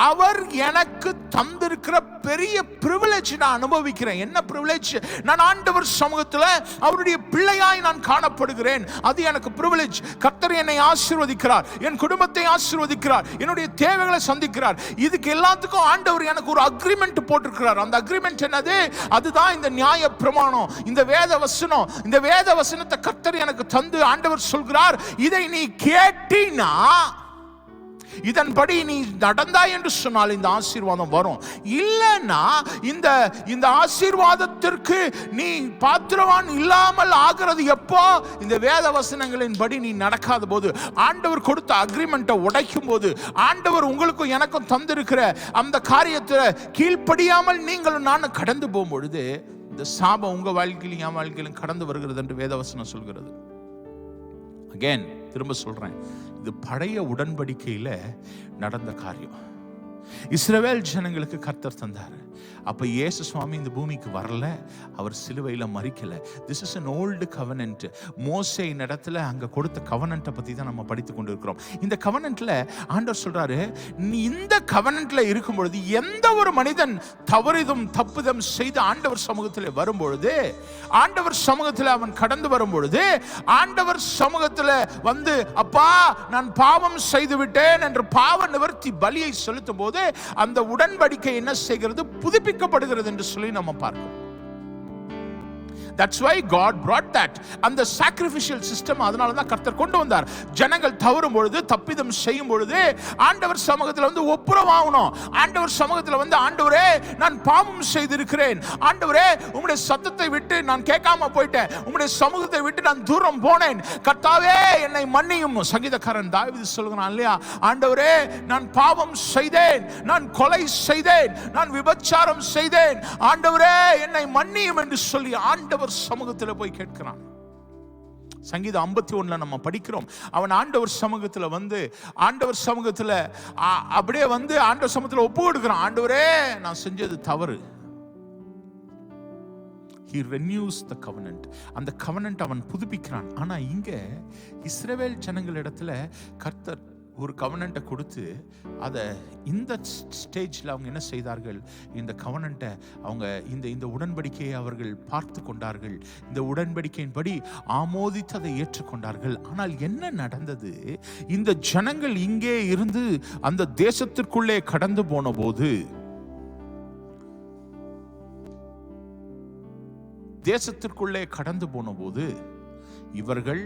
அவர் எனக்கு தந்திருக்கிற பெரிய privilege நான் அனுபவிக்கிறேன். என்ன privilege? நான் ஆண்டவர் சமூகத்திலே அவருடைய பிள்ளையாய் நான் காணப்படுகிறேன். அது எனக்கு privilege. கர்த்தர் என்னை ஆசீர்வதிக்கிறார், என் குடும்பத்தை ஆசீர்வதிக்கிறார், என்னுடைய தேவைகளை சந்திக்கிறார். இதுக்கு எல்லாத்துக்கும் ஆண்டவர் எனக்கு ஒரு அக்ரிமெண்ட் போட்டிருக்கிறார். அந்த அக்ரிமெண்ட் என்னது? அதுதான் இந்த நியாய பிரமாணம், இந்த வேத வசனம். இந்த வேத வசனத்தை கர்த்தர் எனக்கு தந்து ஆண்டவர் சொல்கிறார், இதை நீ கேட்டினா, இதன்படி நீ நடந்தாய் என்று சொன்னால் இந்த ஆசீர்வாதம் வரும். இல்லைன்னா இந்த ஆசீர்வாதத்திற்கு நீ பாத்திரவான் இல்லாமல் ஆகிறது எப்போ? இந்த வேத வசனங்களின் படி நீ நடக்காத போது, ஆண்டவர் கொடுத்த அக்ரிமெண்ட்டை உடைக்கும் போது, ஆண்டவர் உங்களுக்கும் எனக்கும் தந்திருக்கிற அந்த காரியத்தில் கீழ்ப்படியாமல் நீங்களும் நானும் கடந்து போகும் பொழுது இந்த சாபம் உங்க வாழ்க்கையிலும் என் வாழ்க்கையிலும் கடந்து வருகிறது என்று வேதவசனம் சொல்கிறது. அகைன் திரும்ப சொல்றேன், இது பழைய உடன்படிக்கையில நடந்த காரியம். இஸ்ரவேல் ஜனங்களுக்கு கர்த்தர் தந்தார். அப்ப இயேசு சுவாமி இந்த பூமிக்கு வரல, அவர் சிலுவையில மரிக்கல. This is an old covenant. மோசே இடத்துல அங்க கொடுத்த கவனன்ட்டை பத்தி தான் நம்ம படித்து கொண்டு இருக்கிறோம். இந்த கவனன்ட்ல ஆண்டவர் சொல்றாரு, நீ இந்த கவனன்ட்ல இருக்கும் பொழுது எந்த ஒரு மனிதன் தவறிதும் தப்புதம் செய்து ஆண்டவர் சமூகத்தில் வரும் பொழுது, ஆண்டவர் சமூகத்தில் அவன் கடந்து வரும் பொழுது, ஆண்டவர் சமூகத்தில் வந்து அப்பா நான் பாவம் செய்து விட்டேன் என்று பாவ நிவர்த்தி பலியை செலுத்தும் போது அந்த உடன்படிக்கை என்ன செய்கிறது? புதுப்பிக்கப்படுகிறது என்று சொல்லி நம்ம பார்க்கிறோம். That's why God brought that. அந்த sacrificial system அதனால தான் கர்த்தர் கொண்டு வந்தார். ஜனங்கள் தவறும் பொழுது, தப்பிதம் செய்யும் பொழுது ஆண்டவர் சமூகத்தில் வந்து ஒப்புரவாகணும். ஆண்டவர் சமூகத்தில் வந்து, ஆண்டவரே நான் பாவம் செய்திருக்கிறேன், ஆண்டவரே உம்முடைய சத்தத்தை விட்டு நான் கேட்காம போயிட்டேன், உம்முடைய சமூகத்தை விட்டு நான் தூரம் போனேன், கர்த்தாவே என்னை மன்னியும். சங்கீதக்காரன் தாவீது சொல்கிறான் இல்லையா, ஆண்டவரே நான் பாவம் செய்தேன், நான் கொலை செய்தேன், நான் விபச்சாரம் செய்தேன், ஆண்டவரே என்னை மன்னியும் என்று சொல்லி ஆண்டவர் சமூகத்தில் போய் கேட்கிறான். சங்கீதம் 51 நம்ம படிக்கிறோம், அவன் ஆண்டவர் சமூகத்தில் வந்து ஆண்டவர் சமூகத்தில் அப்படியே வந்து ஆண்டவர் சமூகத்தில் ஒப்பு கொடுக்கிறான். ஆண்டவரே நான் செஞ்சது தவறு. He renews the covenant. அந்த covenant அவன் புதுப்பிக்கிறான். ஆனா இங்க இஸ்ரவேல் ஜனங்களிடத்துல கர்த்தர் ஒரு கவனன்ட்டை கொடுத்து அதை இந்த ஸ்டேஜில் அவங்க என்ன செய்தார்கள்? இந்த கவனன்ட்டை அவங்க இந்த உடன்படிக்கையை அவர்கள் பார்த்து கொண்டார்கள். இந்த உடன்படிக்கையின்படி ஆமோதித்து அதை ஏற்றுக்கொண்டார்கள். ஆனால் என்ன நடந்தது? இந்த ஜனங்கள் இங்கே இருந்து அந்த தேசத்திற்குள்ளே கடந்து போன போது, தேசத்திற்குள்ளே கடந்து போன போது இவர்கள்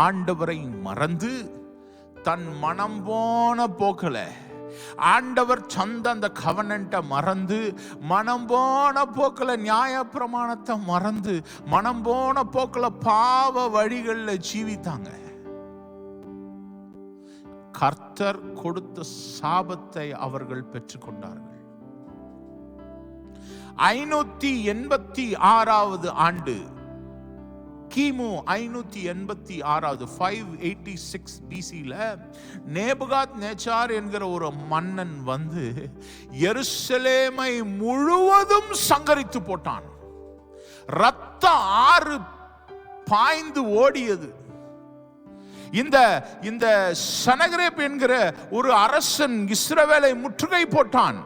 ஆண்டவரை மறந்து தன் மனம் போன போக்கல, ஆண்டவர் சந்த அந்த கவனன்ட்டை மறந்து மனம் போன போக்கல, நியாய பிரமாணத்தை மறந்து மனம் போன போக்கல பாவ வழிகளில் ஜீவித்தாங்க. கர்த்தர் கொடுத்த சாபத்தை அவர்கள் பெற்றுக்கொண்டார்கள். 586வது ஆண்டு, கிமு 586 586 BCல நேபுகாத் நேச்சார் என்கிற ஒரு மன்னன் வந்து எருசலேமை முழுவதும் சங்கரித்து போட்டான். ரத்த ஆறு பாய்ந்து ஓடியது. இந்த சனகரேப் என்கிற ஒரு அரசன் இஸ்ரவேலை முற்றுகை போட்டான்.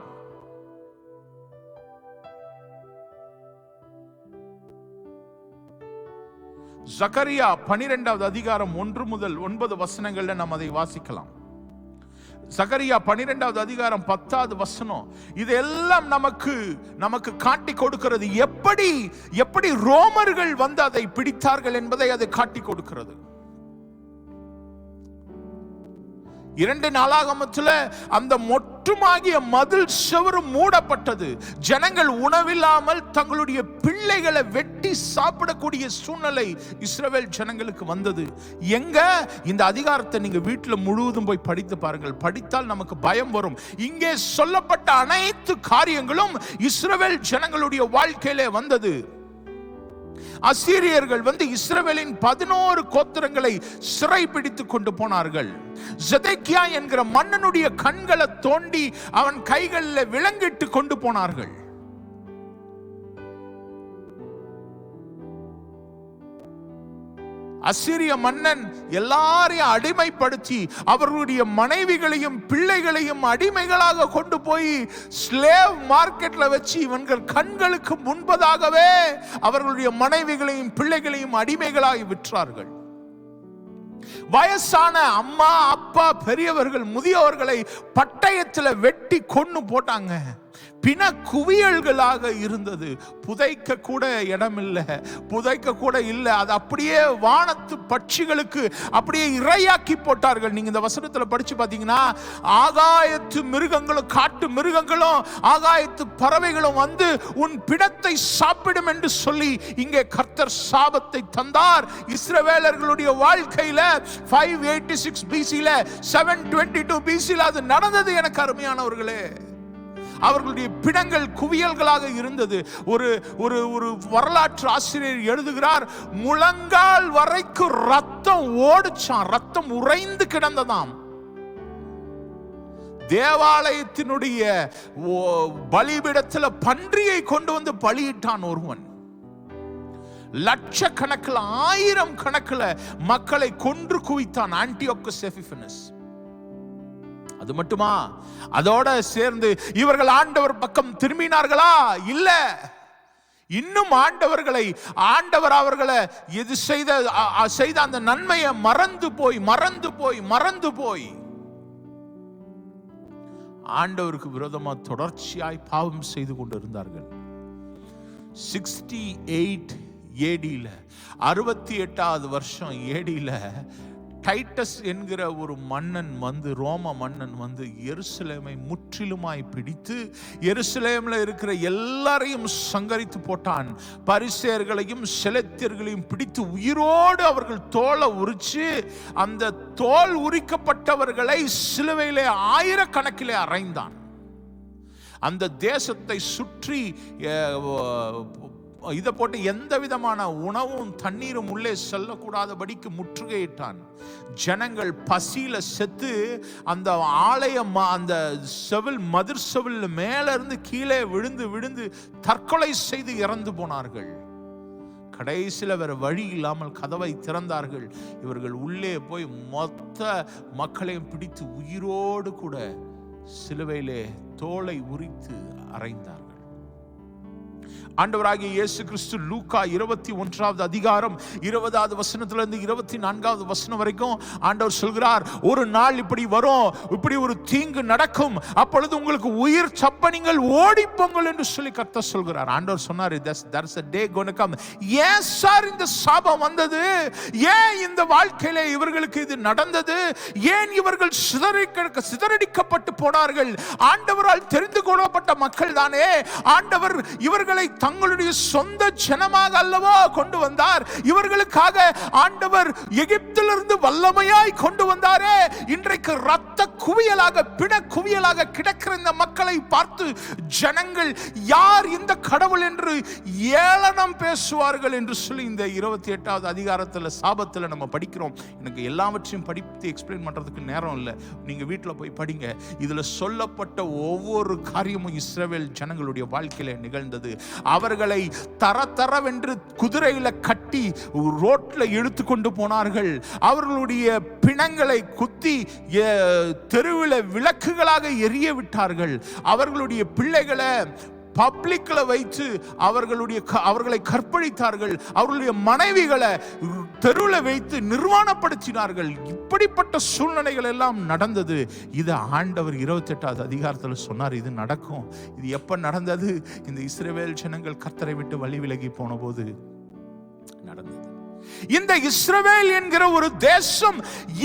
ஜக்கரியா 12வது அதிகாரம் 1 முதல் 9 வசனங்கள்ல நாம் அதை வாசிக்கலாம். சகரியா 12வது அதிகாரம் 10வது வசனம் இதெல்லாம் நமக்கு காட்டி கொடுக்கிறது. எப்படி ரோமர்கள் வந்து அதை பிடித்தார்கள் என்பதை அது காட்டி கொடுக்கிறது. 2 நாளாகமத்தில் அந்த மொட்டுமாகிய மதில் சுவர் மூடப்பட்டது. ஜனங்கள் உணவில்லாமல் தங்களுடைய பிள்ளைகளை வெட்டி சாப்பிடக்கூடிய சூழ்நிலை இஸ்ரவேல் ஜனங்களுக்கு வந்தது. எங்க இந்த அதிகாரத்தை நீங்க வீட்டில் முழுவதும் போய் படித்து பாருங்கள். படித்தால் நமக்கு பயம் வரும். இங்கே சொல்லப்பட்ட அனைத்து காரியங்களும் இஸ்ரவேல் ஜனங்களுடைய வாழ்க்கையிலே வந்தது. அசீரியர்கள் வந்து இஸ்ரவேலின் 11 கோத்திரங்களை சிறை பிடித்து கொண்டு போனார்கள். செதேக்கியா என்கிற மன்னனுடைய கண்களை தோண்டி அவன் கைகளில் விலங்கிட்டு கொண்டு போனார்கள். அசீரிய மன்னன் எல்லாரையும் அடிமைப்படுத்தி அவர்களுடைய மனைவிகளையும் பிள்ளைகளையும் அடிமைகளாக கொண்டு போய் ஸ்லேவ் மார்க்கெட்ல வச்சு இவன்கள் கண்களுக்கு முன்பதாகவே அவர்களுடைய மனைவிகளையும் பிள்ளைகளையும் அடிமைகளாகி விற்றார்கள். வயசான அம்மா அப்பா பெரியவர்கள் முதியவர்களை பட்டயத்தில் வெட்டி கொன்னு போட்டாங்க. பிண குவியல்களாக இருந்தது. புதைக்க கூட இடம் இல்லை, புதைக்க கூட இல்லை. அது அப்படியே வானத்து பட்சிகளுக்கு அப்படியே இரையாக்கி போட்டார்கள். நீங்க இந்த வசனத்துல படிச்சு பாத்தீங்கன்னா, ஆகாயத்து மிருகங்களும் காட்டு மிருகங்களும் ஆகாயத்து பறவைகளும் வந்து உன் பிணத்தை சாப்பிடும் என்று சொல்லி இங்கே கர்த்தர் சாபத்தை தந்தார். இஸ்ரவேலர்களுடைய வாழ்க்கையில 586 BCல 722 BCல அது நடந்தது. எனக்கு அருமையானவர்களே, அவர்களுடைய பிணங்கள் குவியல்களாக இருந்தது. ஒரு வரலாற்று ஆசிரியர் எழுதுகிறார், முழங்கால் வரைக்கும் ரத்தம் ஓடுச்சான், ரத்தம் உறைந்து கிடந்ததாம். தேவாலயத்தினுடைய பலிபீடத்தில் பன்றியை கொண்டு வந்து பலியிட்டான் ஒருவன். லட்சக்கணக்கில் 1000 கணக்கில் மக்களை கொன்று குவித்தான் ஆன்டியோகஸ் எபிஃபனஸ். அது மட்டுமா, அதோட சேர்ந்து இவர்கள் ஆண்டவர் பக்கம் திரும்பினார்களா? இல்ல. இன்னும் ஆண்டவர் அவர்களை எது செய்த அந்த நன்மையை மறந்து போய் ஆண்டவருக்கு விரோதமா தொடர்ச்சியாய் பாவம் செய்து கொண்டிருந்தார்கள். 68 ADல 68வது வருஷம் ADல டைட்டஸ் என்கிற ஒரு மன்னன் வந்து, ரோம மன்னன் வந்து எருசலேமை முற்றிலுமாய் பிடித்து எருசலேமில் இருக்கிற எல்லாரையும் சங்கரித்து போட்டான். பரிசேயர்களையும் செலத்தியர்களையும் பிடித்து உயிரோடு அவர்கள் தோலை உரிச்சு அந்த தோல் உரிக்கப்பட்டவர்களை சிலுவையிலே 1000 கணக்கிலே அறைந்தான். அந்த தேசத்தை சுற்றி இதை போட்டு எந்த விதமான உணவும் தண்ணீரும் உள்ளே செல்லக்கூடாதபடிக்கு முற்றுகையிட்டான். ஜனங்கள் பசியில செத்து அந்த ஆலயம் அந்த மதிர் செவில் மேல இருந்து கீழே விழுந்து தற்கொலை செய்து இறந்து போனார்கள். கடைசியில் வேற வழி இல்லாமல் கதவை திறந்தார்கள். இவர்கள் உள்ளே போய் மொத்த மக்களையும் பிடித்து உயிரோடு கூட சிலுவையிலே தோலை உரித்து அறைந்தார்கள். ஆண்டவராகிய இயேசு கிறிஸ்து லூக்கா 21வது அதிகாரம் 20வது வசனத்திலிருந்து 24வது வசனம் வரைக்கும் ஆண்டவர் சொல்கிறார், ஒரு நாள் இப்படி வரும், இப்படி ஒரு தீங்கு நடக்கும், அப்பொழுது உங்களுக்கு உயிர் சப்ப நீங்கள் ஓடிப்போங்கள் என்று சொல்லி கர்த்தர் சொல்கிறார். ஆண்டவர் சொன்னார், there's a day gonna come. ஏன் சார் இந்த சாபம் வந்தது? ஏன் இந்த வாழ்க்கையிலே இவர்களுக்கு இது நடந்தது? ஏன் இவர்கள் சிதறடிக்கப்பட்டு போனார்கள்? ஆண்டவரால் தெரிந்து கொள்ளப்பட்ட மக்கள் தானே. ஆண்டவர் இவர்களை தங்களுடைய சொந்த ஜனமாக அல்லவா கொண்டு வந்தார். இவர்களுக்காக ஆண்டவர் எகிப்திலிருந்து வல்லமையாய் கொண்டு வந்தாரே. இன்றைக்கு ரத்த குவியலாக பிண குவியலாக கிடக்கிற இந்த மக்களை பார்த்து ஜனங்கள் யார் இந்த கடவுள் என்று ஏளனம் பேசுவார்கள் என்று சொல்லி இந்த 28வது அதிகாரத்தில் சாபத்தில் நம்ம படிக்கிறோம். எனக்கு எல்லாவற்றையும் படித்து எக்ஸ்பிளைன் பண்றதுக்கு நேரம் இல்லை. நீங்க வீட்டில் போய் படிங்க. இதுல சொல்லப்பட்ட ஒவ்வொரு காரியமும் இஸ்ரவேல் ஜனங்களுடைய வாழ்க்கையில நிகழ்ந்தது. அவர்களை தரவென்று குதிரையில கட்டி ரோட்ல இழுத்து கொண்டு போனார்கள். அவர்களுடைய பிணங்களை குத்தி தெருவில் விளக்குகளாக எரிய விட்டார்கள். அவர்களுடைய பிள்ளைகளை பப்ளிக்ல வைத்து அவர்களை கற்பழித்தார்கள். அவர்களுடைய மனைவிகளை தெருவில் வைத்து நிர்வாணப்படுத்தினார்கள். இப்படிப்பட்ட சூழ்நிலைகள் எல்லாம் நடந்தது. இது ஆண்டவர் 28வது அதிகாரத்தில் சொன்னார், இது நடக்கும். இது எப்ப நடந்தது? இந்த இஸ்ரவேல் ஜனங்கள் கர்த்தரை விட்டு வழி விலகி போன போது நடந்தது. இந்த இஸ்ரவேல் என்கிற ஒரு தேசம்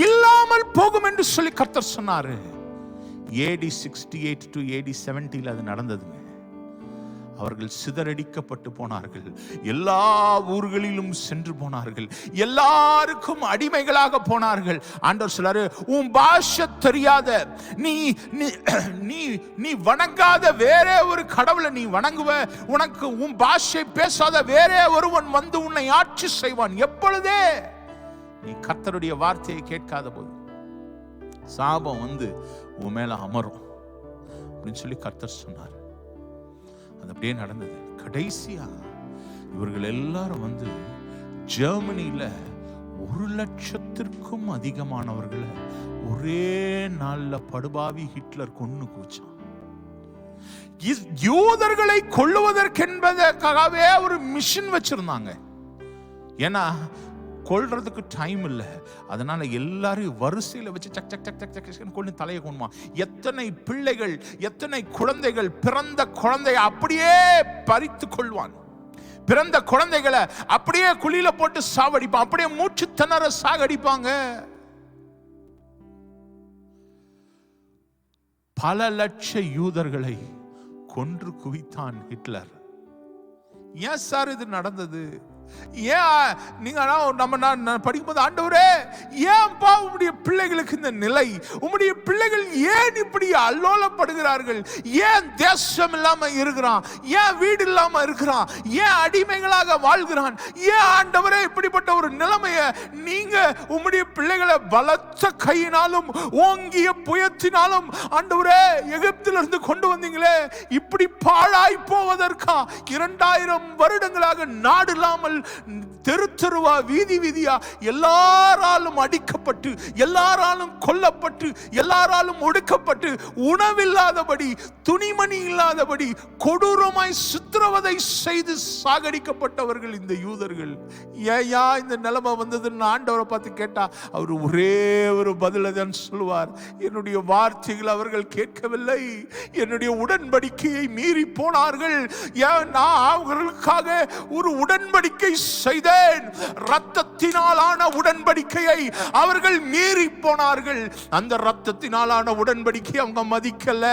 இல்லாமல் போகும் என்று சொல்லி கர்த்தர் சொன்னாரு. AD 68 to AD 70 அது நடந்ததுங்க. அவர்கள் சிதறடிக்கப்பட்டு போனார்கள். எல்லா ஊர்களிலும் சென்று போனார்கள். எல்லாருக்கும் அடிமைகளாக போனார்கள். ஆண்டவர் சொல்றாரு, உன் பாஷை தெரியாத, நீ வணங்காத வேற ஒரு கடவுளை நீ வணங்குவ, உனக்கு உன் பாஷை பேசாத வேற ஒருவன் வந்து உன்னை ஆட்சி செய்வான். எப்பொழுதே நீ கர்த்தருடைய வார்த்தையை கேட்காத போது சாபம் வந்து உன் மேல அமரும் அப்படின்னு சொல்லி கர்த்தர் சொன்னார். அது அப்படியே நடந்தது. கடைசியா இவர்கள் எல்லாரும் வந்து ஜெர்மனியில 100,000க்கும் அதிகமானவர்களை ஒரே நாள்ல படுபாவி ஹிட்லர் கொன்னு குவிச்சான். யூதர்களை கொல்லுவதற்கென்பதற்காகவே ஒரு மிஷன் வச்சிருந்தாங்க. ஏன்னா கொல்றதுக்கு டைம் இல்லை. அதனால எல்லாரும் வரிசையில வச்சு சக் சக் சக் சக் சக் கொண்டு தலையை கொண்டுமா. எத்தனை பிள்ளைகள், எத்தனை குழந்தைகள், பிறந்த குழந்தையை அப்படியே பறித்து கொள்வான். பிறந்த குழந்தைகளை அப்படியே குழியில போட்டு சாவடிப்பான். அப்படியே மூச்சு திணற சாகடிப்பாங்க. பல லட்ச யூதர்களை கொன்று குவித்தான் ஹிட்லர். ஏன் சார் இது நடந்தது? ஏன் நீங்க நம்ம படிக்கும்போது, ஆண்டவரே ஏன்பா உம்முடைய பிள்ளைகளுக்கு இந்த நிலை? உம்முடைய பிள்ளைகள் ஏன் இப்படி அல்லோலப்படுகிறார்கள்? ஏன் தேசம் இல்லாம இருக்கிறான்? ஏன் வீடு இல்லாம இருக்கிறான்? ஏன் அடிமைகளாக வாழ்கிறான்? ஏன் ஆண்டவரே இப்படிப்பட்ட ஒரு நிலைமையை நீங்க உம்முடைய பிள்ளைகளை பலத்த கையினாலும் ஓங்கிய புயத்தினாலும் ஆண்டவரே எகிப்திலிருந்து கொண்டு வந்தீங்களே, இப்படி பாழாய் போவதற்கா? 2000 வருடங்களாக நாடு இல்லாமல் தெரு தெருவா வீதி வீதியா எல்லாராலும் அடிக்கப்பட்டு, எல்லாராலும் கொல்லப்பட்டு, எல்லாராலும் ஒடுக்கப்பட்டு, உணவில்லாதபடி, துணிமணி இல்லாதபடி கொடூரமாய் சித்திரவதை செய்து சாகடிக்கப்பட்டவர்கள் இந்த யூதர்கள். ஏயா இந்த நிலைமை வந்ததுன்னு ஆண்டவரை பார்த்து கேட்டா அவர் ஒரே ஒரு பதில தான் சொல்லுவார், என்னுடைய வார்த்தைகள் அவர்கள் கேட்கவில்லை, என்னுடைய உடன்படிக்கையை மீறி போனார்கள். நான் அவர்களுக்காக ஒரு உடன்படிக்கை செய்தேன். இரத்தத்தினாலான உடன்படிக்கையை அவர்கள் மீறி போனார்கள். அந்த இரத்தத்தினாலான உடன்படிக்கை அவங்க மதிக்கல.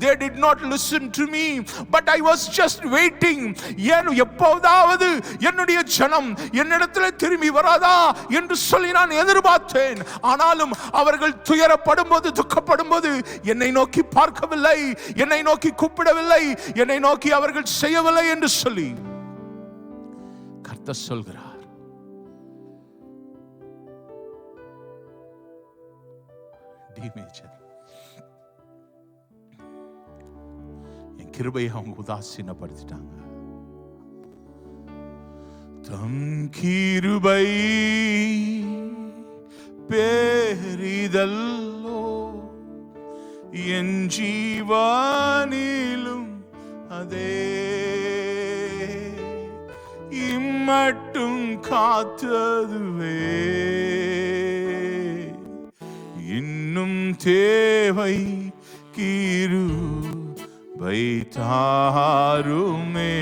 They did not listen to me, but I was just waiting. எப்போதாவது என்னுடைய ஜனம் என்னிடத்தில் திரும்பி வராதா என்று சொல்லி நான் எதிர்பார்த்தேன். ஆனாலும் அவர்கள் துயரப்படும் போது, துக்கப்படும் போது என்னை நோக்கி பார்க்கவில்லை, என்னை நோக்கி கூப்பிடவில்லை, என்னை நோக்கி அவர்கள் செய்யவில்லை என்று சொல்லி கர்த்தர் சொல்கிறார். என் கிருபையை அவங்க உதாசீனப்படுத்திட்டாங்க. தம் கிருபை பெரிதல்லோ, என் ஜீவானிலும் அதே இம்மட்டும் காத்ததுவே, இன்னும் தேவை கிருபை தாருமே,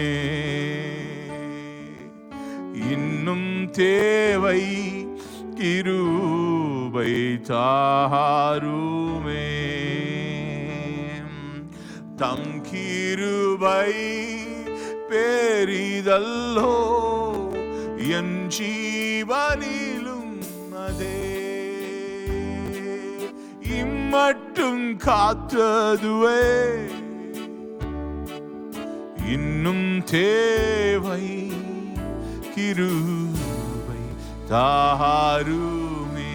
இன்னும் தேவை கிருபை தாருமே. தம் கிருபை பெரிதல்லோ, என் ஜீவனிலும் அதே இம்மட்டும் காத்ததுவே, இன்னும் தேவை கிருபை தாருமே,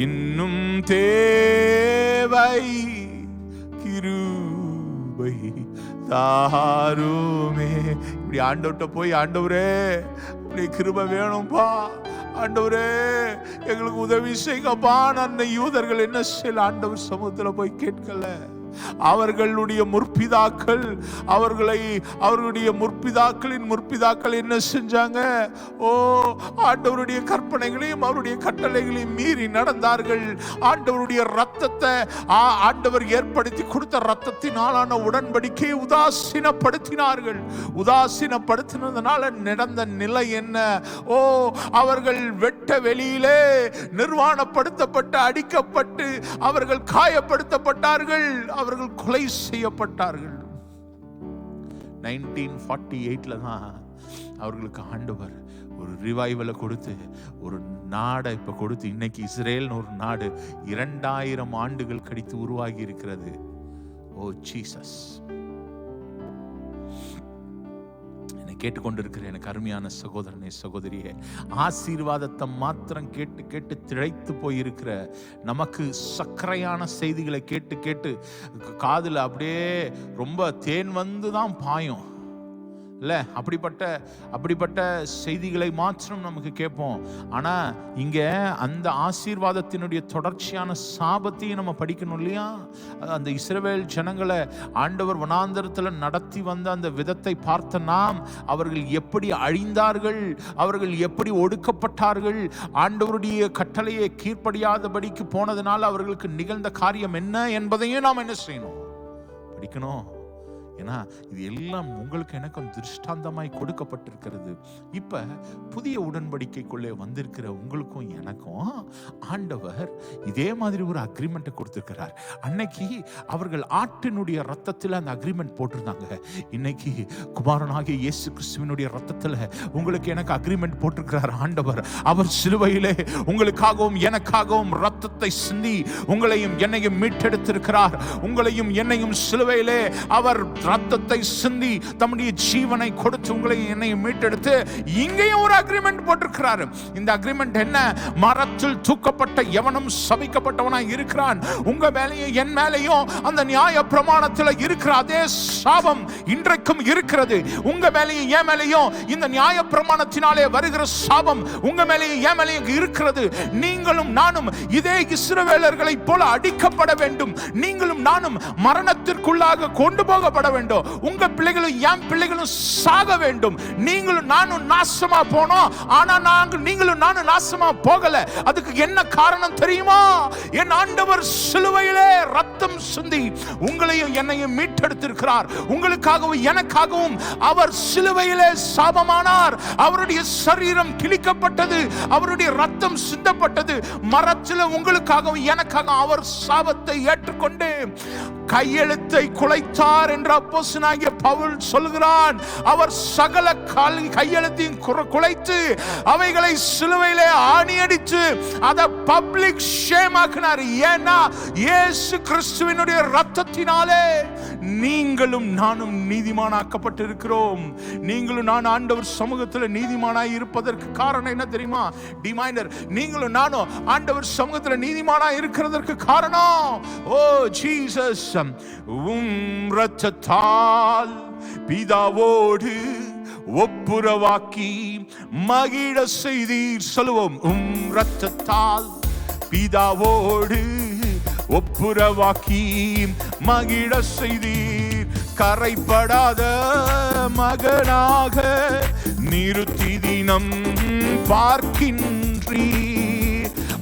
இன்னும் தேவை கிருபை தாருமே. இப்படி ஆண்டவர்கிட்ட போய், ஆண்டவரே உடைய கிருபை வேணும்பா, ஆண்டவரே எங்களுக்கு உதவி செய்யுங்கப்பா. நான் யூதர்கள் என்ன செய்யல? ஆண்டவர் சமூகத்தில் போய் கேட்கல. அவர்களுடைய முற்பிதாக்கள் அவர்களுடைய முற்பிதாக்கள் என்ன செஞ்சாங்க? ஆண்டவருடைய கற்பனைகளையும் அவருடைய கட்டளைகளையும் மீறி நடந்தார்கள். ஆண்டவருடைய ரத்தத்தை, ஆண்டவர் ஏற்படுத்தி கொடுத்த ரத்தத்தினாலான உடன்படிக்கையை உதாசீனப்படுத்தினார்கள். உதாசீனப்படுத்தினதுனால நடந்த நிலை என்ன? அவர்கள் வெட்ட வெளியிலே நிர்வாணப்படுத்தப்பட்டு, அடிக்கப்பட்டு, அவர்கள் காயப்படுத்தப்பட்டார்கள், அவர்கள் கொலை செய்யப்பட்டார்கள். 1948 தான் அவர்களுக்கு ஆண்டவர் ஒரு ரிவைவலை கொடுத்து, ஒரு நாடை இப்ப கொடுத்து, இன்னைக்கு இஸ்ரேல் ஒரு நாடு 2000 ஆண்டுகள் கழித்து உருவாகி இருக்கிறது. ஓ ஜீசஸ், கேட்டுக்கொண்டிருக்கிற எனக்கு அருமையான சகோதரனே, சகோதரியே, ஆசீர்வாதத்தை மாத்திரம் கேட்டு கேட்டு திளைத்து போயிருக்கிற நமக்கு சர்க்கரையான செய்திகளை கேட்டு கேட்டு காதுல அப்படியே ரொம்ப தேன் வந்து தான் பாயும் இல்ல? அப்படிப்பட்ட செய்திகளை மாத்திரம் நமக்கு கேட்போம். ஆனா இங்க அந்த ஆசீர்வாதத்தினுடைய தொடர்ச்சியான சாபத்தையும் நம்ம படிக்கணும் இல்லையா? அந்த இஸ்ரவேல் ஜனங்களை ஆண்டவர் வனாந்தரத்துல நடத்தி வந்த அந்த விதத்தை பார்த்த நாம், அவர்கள் எப்படி அழிந்தார்கள், அவர்கள் எப்படி ஒடுக்கப்பட்டார்கள், ஆண்டவருடைய கட்டளையை கீழ்ப்படியாதபடிக்கு போனதுனால அவர்களுக்கு நிகழ்ந்த காரியம் என்ன என்பதையும் நாம் என்ன செய்யணும்? படிக்கணும். ஏன்னா இது எல்லாம் உங்களுக்கு எனக்கும் திருஷ்டாந்தமாய் கொடுக்கப்பட்டிருக்கிறது. இப்ப புதிய உடன்படிக்கைக்குள்ளே வந்திருக்கிற உங்களுக்கும் எனக்கும் ஆண்டவர் இதே மாதிரி ஒரு அக்ரிமெண்ட் கொடுத்திருக்கிறார். அன்னைக்கு அவர்கள் ஆட்டினுடைய ரத்தத்தில் அந்த அக்ரிமெண்ட் போட்டிருந்தாங்க. இன்னைக்கு குமாரனாகிய இயேசு கிறிஸ்துவினுடைய ரத்தத்தில் உங்களுக்கு எனக்கு அக்ரிமெண்ட் போட்டிருக்கிறார் ஆண்டவர். அவர் சிலுவையிலே உங்களுக்காகவும் எனக்காகவும் ரத்தத்தை சிந்தி உங்களையும் என்னையும் மீட்டெடுத்திருக்கிறார். உங்களையும் என்னையும் சிலுவையிலே அவர் ரத்தத்தை சிந்தி தம்முடைய ஜீவனை கொடுத்து உங்களை என்னையும் மீட்டெடுத்து இங்கேயும் ஒரு அக்ரிமெண்ட் போட்டிருக்கிறார். இந்த அக்ரிமெண்ட் என்ன? மரத்தில் தூக்கப்பட்ட எவனும் சபிக்கப்பட்டவனாய் இருக்கிறான். உங்க மேலேயும் என் மேலேயும் அந்த நியாய பிரமாணத்தில் இருக்கிற அதே சாபம் இன்றைக்கும் இருக்கிறது. உங்க மேலேயும் என் மேலேயும் இந்த நியாய பிரமாணத்தினாலே வருகிற சாபம் உங்க மேலேயும் என் மேலேயும் இருக்கிறது. நீங்களும் நானும் இதே இஸ்ரவேலர்களை போல அடிக்கப்பட வேண்டும். நீங்களும் நானும் மரணத்திற்குள்ளாக கொண்டு போகப்பட வேண்டும். உங்க பிள்ளைகளும் என் பிள்ளைகளும் சாக வேண்டும். நீங்களும் நானும் நாசமா போனோம். ஆனா நீங்களும் நானும் நாசமா போகல. அதுக்கு என்ன காரணம் தெரியுமா? என் ஆண்டவர் சிலுவையிலே ரத்தம் சிந்தி உங்களையும் என்னையும் மீட்டெடுத்திருக்கிறார். உங்களுக்காகவும் எனக்காகவும் அவர் சிலுவையிலே சாபமானார். அவருடைய சரீரம் கிழிக்கப்பட்டது, அவருடைய ரத்தம் சிந்தப்பட்டது. மரத்தில் உங்களுக்காகவும் எனக்காகவும் அவர் சாபத்தை ஏற்றுக்கொண்டு கையெழுத்தை குலைத்தார் என்று அப்போஸ்தலனாகிய பவுல் சொல்கிறான். அவர் சகல கையெழுத்தையும் குலைத்து அவைகளை சிலுவையிலே ஆணியடித்து அதை பப்ளிக் ஷேம் ஆக்கினார். ஏன்னா இயேசு கிறிஸ்துவினுடைய ரத்தத்தினாலே நீங்களும் நானும் நீதிமானாக்கப்பட்டிருக்கிறோம். நீங்களும் நான் ஆண்டவர் சமூகத்தில் நீதிமானாய் இருப்பதற்கு காரணம் என்ன தெரியுமா? டிமைனர், நீங்களும் நானும் ஆண்டவர் சமூகத்தில் நீதிமானாய் இருக்கிறதற்கு காரணம், ஓ ஜீசஸ், ரத்தத்தால் பிதாவோடு ஒப்புரவாக்கி மகிழ செய்தீர். சொல்லுவோம், ரத்தத்தால் பிதாவோடு ஒப்புரவாக்கி மகிழ செய்தீர். கரைப்படாத மகனாக நிறுத்தி தினம் பார்க்கின்றீர்.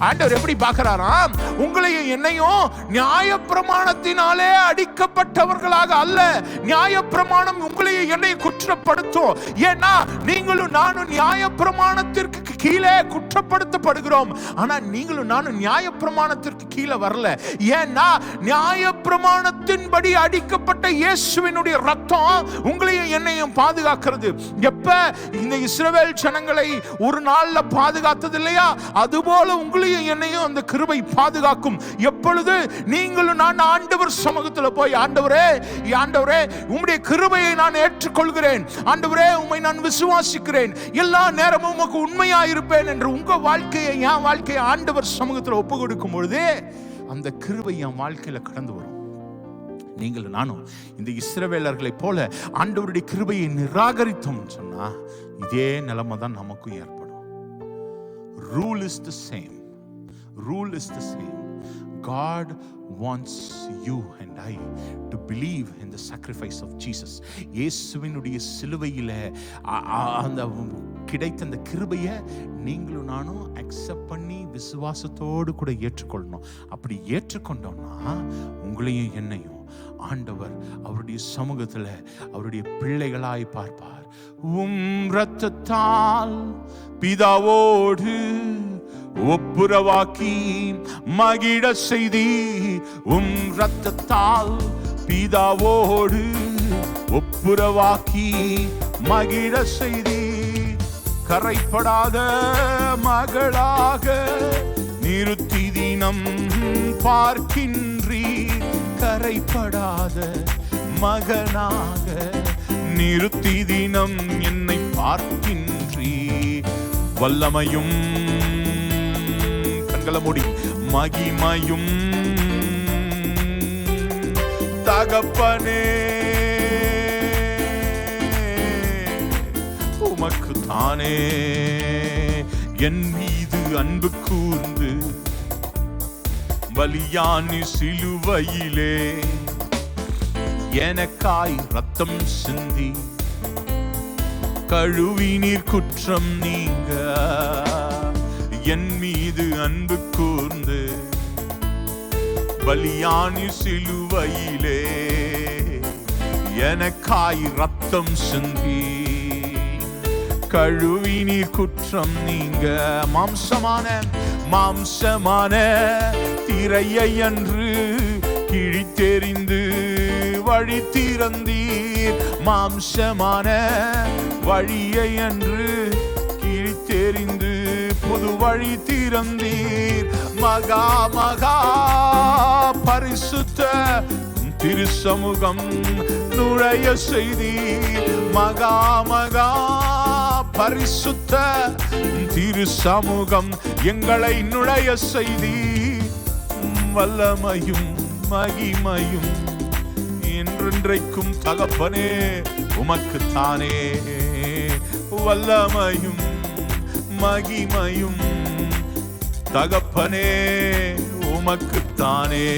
ஆண்டவர் எப்படி பார்க்கிறாராம்? உங்களையும் என்னையும் நியாயப்பிரமாணத்தினாலே அடிக்கப்பட்டவர்களாக அல்ல. நியாயப்பிரமாணம் உங்களையும் என்னையும் குற்றப்படுத்தும். ஏன்னா நீங்களும் நானும் நியாயப்பிரமாணத்திற்கு கீழே குற்றப்படுத்தப்படுகிறோம். ஆனா நீங்களும் நானும் நியாயப்பிரமாணத்திற்கு கீழே வரல. ஏன்னா நியாயப்பிரமாணத்தின்படி அடிக்கப்பட்ட இயேசுவினுடைய ரத்தம் உங்களையும் என்னையும் பாதுகாக்கிறது. எப்ப இந்த இஸ்ரவேல் ஜனங்களை ஒரு நாள்ல பாதுகாத்தது இல்லையா, அதுபோல உங்களையும் என்னையும் அந்த கிருபை பாதுகாக்கும். எப்பொழுது நீங்களும் நான் ஆண்டவர் சமூகத்தில் போய், ஆண்டவரே ஆண்டவரே உம்முடைய கிருபையை நான் ஏற்றுக்கொள்கிறேன், ஆண்டவரே உம்மை நான் விசுவாசிக்கிறேன், எல்லா நேரமும் உமக்கு உண்மையா இருப்பேன் என்று உங்க வாழ்க்கையை என் வாழ்க்கையை ஆண்டவர் சமூகத்தில் ஒப்பு கொடுக்கும் பொழுது அந்த கிருபை என் வாழ்க்கையில கடந்து வரும். நீங்களும் நானும் இந்த இஸ்ரவேலர்களை போல ஆண்டவருடைய கிருபையை நிராகரித்தோம் சொன்னா இதே நிலைமை தான் நமக்கும் ஏற்படும். Rule is the same. Rule is the same. God wants you and I to believe in the sacrifice of Jesus. இயேசுவினுடைய சிலுவையில அந்த கிடைத்த அந்த கிருபையை நீங்களும் நானும் அக்செப்ட் பண்ணி விசுவாசத்தோடு கூட ஏற்றுக்கொள்ளணும். அப்படி ஏற்றுக்கொண்டோம்னா உங்களையும் என்னையும் ஆண்டவர் அவருடைய சமூகத்தில் அவருடைய பிள்ளைகளாய் பார்ப்பார். இரத்தத்தால் பிதாவோடு ஒப்புரவாக்கி மகிழ செய்தி. இரத்தத்தால் பிதாவோடு ஒப்புரவாக்கி மகிழ செய்தி. கரைப்படாத மகளாக நிறுத்தி தினம் பார்க்கின்றீர். கரைப்படாத மகனாக நிறுத்தி தினம் என்னை பார்க்கின்றீர். வல்லமையும் கண்களை மூடி மகிமையும் தகப்பனே உமக்கு தானே. என் மீது அன்பு கூர்ந்து பலியானி சிலுவையிலே எனக்காய் ரத்தம் சிந்தி கழுவினீர் குற்றம் நீங்க. என் மீது அன்பு கூர்ந்து பலியானி சிலுவையிலே எனக்காய் ரத்தம் சிந்தி கழுவினீர் குற்றம் நீங்க. மாம்சமான திரையை அன்று கிழித்தெறிந்து வழி திறந்தீர். மாம்சமான வழியை அன்று கிழித்தெறிந்து புது வழி திறந்தீர். மகா மகா பரிசுத்த திருச்சமூகம் நுழைய செய்தீர். மகா மகா பரிசுத்த திருச்சமூகம் எங்களை நுழைய செய்தீர். வல்லமையும் மகிமையும் என்றென்றைக்கும் தகப்பனே உமக்குத்தானே. வல்லமையும் மகிமையும் தகப்பனே உமக்குத்தானே.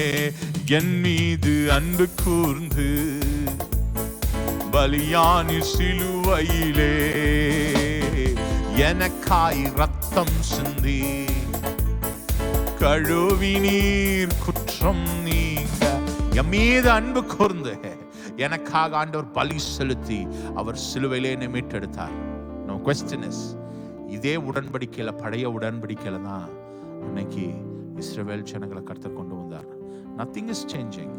என் மீது அன்பு கூர்ந்து பலியானி சிலுவையிலே எனக்காய் ரத்தம் சிந்தி கழுவினீர் குற்றம் நீங்க. என் மீது அன்பு கூர்ந்து எனக்காக ஆண்டவர் பலி செலுத்தி அவர் சிலுவையிலே என்னை மீட்டெடுத்தார். No question is, இதே உடன்படிக்கையில பழைய உடன்படிக்கையில தான் அன்னைக்கு இஸ்ரவேல் ஜனங்களை கர்த்தர் கொண்டு வந்தார். Nothing is changing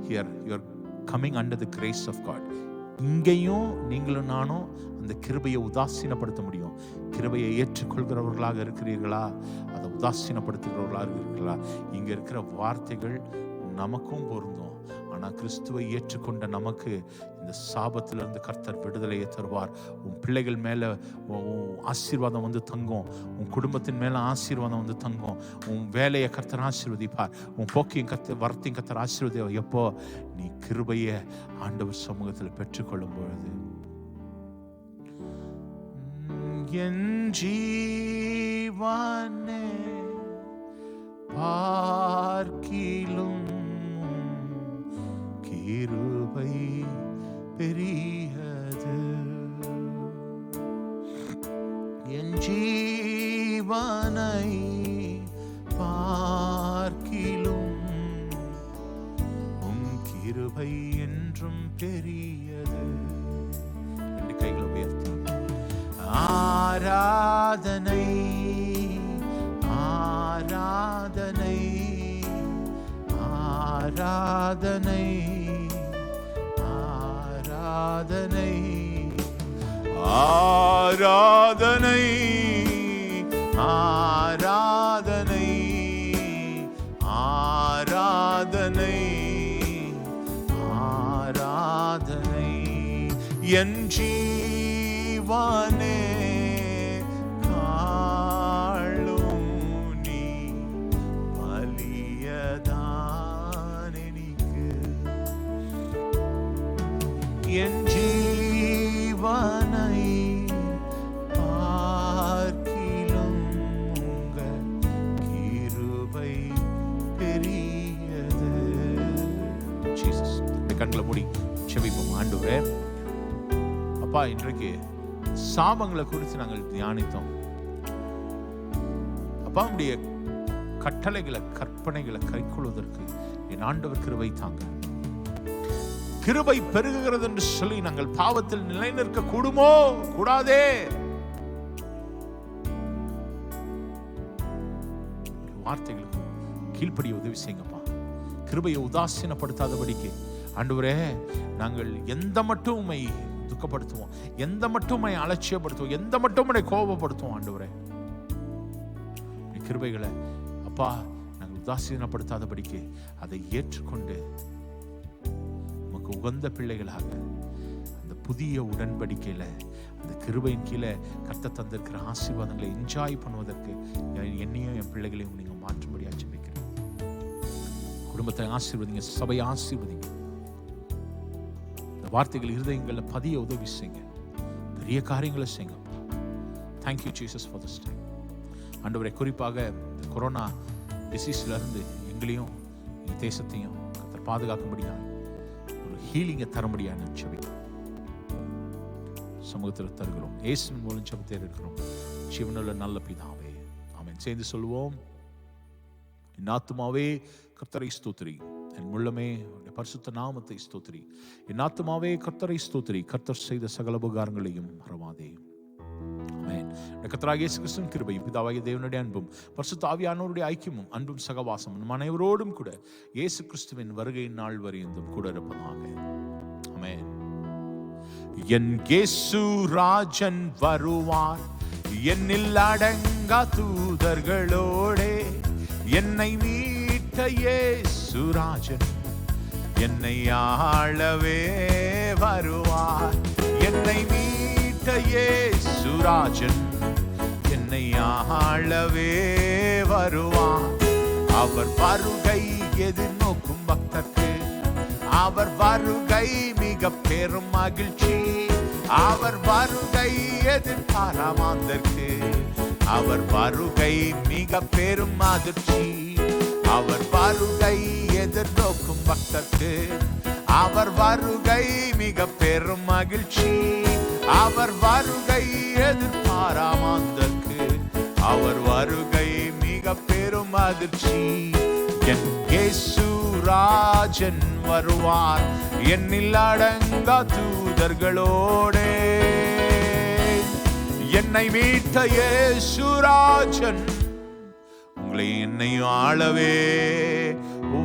here. You are coming under the grace of God. இங்கேயும் நீங்களும் நானும் அந்த கிருபையை உதாசீனப்படுத்த முடியும். கிருபையை ஏற்றுக்கொள்கிறவர்களாக இருக்கிறீர்களா, அதை உதாசீனப்படுத்துகிறவர்களாக இருக்கிறீர்களா? இங்க இருக்கிற வார்த்தைகள் நமக்கும் பொருந்தும். ஆனால் கிறிஸ்துவை ஏற்றுக்கொண்ட நமக்கு இந்த சாபத்திலிருந்து கர்த்தர் விடுதலையை தருவார். உன் பிள்ளைகள் மேலே ஆசீர்வாதம் வந்து தங்கும். உன் குடும்பத்தின் மேலே ஆசீர்வாதம் வந்து தங்கும். உன் வேலையை கர்த்தர் ஆசீர்வதிப்பார். உன் போக்கையும் கர்த்தர் வரத்தையும் கர்த்தர் ஆசீர்வதி. எப்போ நீ கிருபையை ஆண்டவர் சமூகத்தில் பெற்றுக்கொள்ளும் பொழுது. என் ஜீவனே பார்க்கிலும் கிருபை பெரியது. என் ஜீவனை பார்க்கிலும் உம் கிருபை என்றும் பெரியது. ரெண்டு கைகளை உயர்த்தி ஆராதனை ஆராதனை ஆராதனை ஆராதனை ஆராதனை ஆராதனை ஆராதனை ஆராதனை என் ஜீவனே என் ஜீவனை பார்க்கிலும் உங்கள் கிருபை பெரிய ஆண்டவரே அப்பா, இன்றைக்கு சாபங்களை குறித்து நாங்கள் தியானித்தோம் அப்பா. உடைய கட்டளைகளை கற்பனைகளை கைக்கொள்வதற்கு என் ஆண்டவர் கிருபை தாங்க. கிருபை பெருகுகிறது என்று சொல்லி நாங்கள் பாவத்தில் நிலை நிற்க கூடுமோ? கூடாதே. வார்த்தைகளுக்கு கீழ்ப்படிய உதவி செய்யுங்கப்பா. கிருபையை உதாசீனப்படுத்தாதபடிக்கு ஆண்டவரே, நாங்கள் எந்த மட்டும் உம்மை துக்கப்படுத்துவோம், எந்த மட்டும் உம்மை அலட்சியப்படுத்துவோம், எந்த மட்டும் உம்மை கோபப்படுத்துவோம் ஆண்டவரே, கிருபைகளை அப்பா நாங்கள் உதாசீனப்படுத்தாதபடிக்கு அதை ஏற்றுக்கொண்டு உமக்கு உகந்த பிள்ளைகளாக அந்த புதிய உடன்படிக்கையில அந்த கிருபையின் கீழே கர்த்தர் தந்திருக்கிற ஆசீர்வாதங்களை என்ஜாய் பண்ணுவதற்கு என்னையும் என் பிள்ளைகளையும் நீங்க மாற்றும்படியா ஜெபிக்கிறேன். குடும்பத்தை ஆசீர்வதிங்க, சபையை ஆசீர்வதிங்க. இந்த வார்த்தைகள் இருதயங்கள்ல பதிய உதவி செய்யுங்க, பெரிய காரியங்களை செய்யுங்க. Thank you Jesus for this time. ஆண்டவரே, குறிப்பாக இந்த கொரோனா டிசீஸ்ல இருந்து எங்களையும் எங்க தேசத்தையும் கர்த்தர் பாதுகாக்கும்படியா ஒரு ஹீலிங்கை தரும்படியா நான் ஜெபிக்கிறேன். சமூகத்தில் தருகிறோம், இயேசுவின் மூலம் ஜெபத்தை இருக்கிறோம், ஜீவனுள்ள நல்ல பிதாவே, ஆமென். சேர்ந்து சொல்லுவோம். என் ஆத்துமாவே கர்த்தரை ஸ்தோத்திரி, என் உள்ளமே பரிசுத்த நாமத்தை ஸ்தோத்திரி. என் ஆத்துமாவே கர்த்தரை ஸ்தோத்திரி, கர்த்தர் செய்த சகல உபகாரங்களையும் மறவாதே. ஆமென். கர்த்தராகிய இயேசு கிறிஸ்துவின் கிருபையும் பிதாவாகிய தேவனுடைய அன்பும் பரிசுத்த ஆவியானவருடைய ஐக்கியமும் அன்பும் சகவாசமும் அனைவரோடும் கூட இயேசு கிறிஸ்துவின் வருகையின் நாள் வரையும் கூட இருப்பதாக. ஆமென். என் இயேசு ராஜன் வருவார், என்னில் அடங்கா தூதர்களோடே. என்னை மீட்ட இயேசு ராஜன் என்னை ஆளவே வருவார். என்னை மீட்ட இயேசு ராஜன் என்னை ஆளவே வருவார். அவர் வருகை எதிர்நோக்கும் பக்தர்க்கு அவர் வருகை மிக பெரும் மகிழ்ச்சி. அவர் வருகை எதிர்பாராமாந்தற்கு அவர் வருகை மிக பெரும் அதிர்ச்சி. அவர் வருகை எதிர்நோக்கும் பக்தர்க்கு அவர் வருகை மிக பெரும் மகிழ்ச்சி. அவர் வருகை எதிர்பாராமாந்தற்கு அவர் வருகை மிக பெரும் அதிர்ச்சி. என் இயேசு ராஜன் வருவார், என்னில் அடங்கா தூதர்களோடே. என்னை மீட்ட இயேசு ராஜன் உங்களை என்னையும் ஆளவே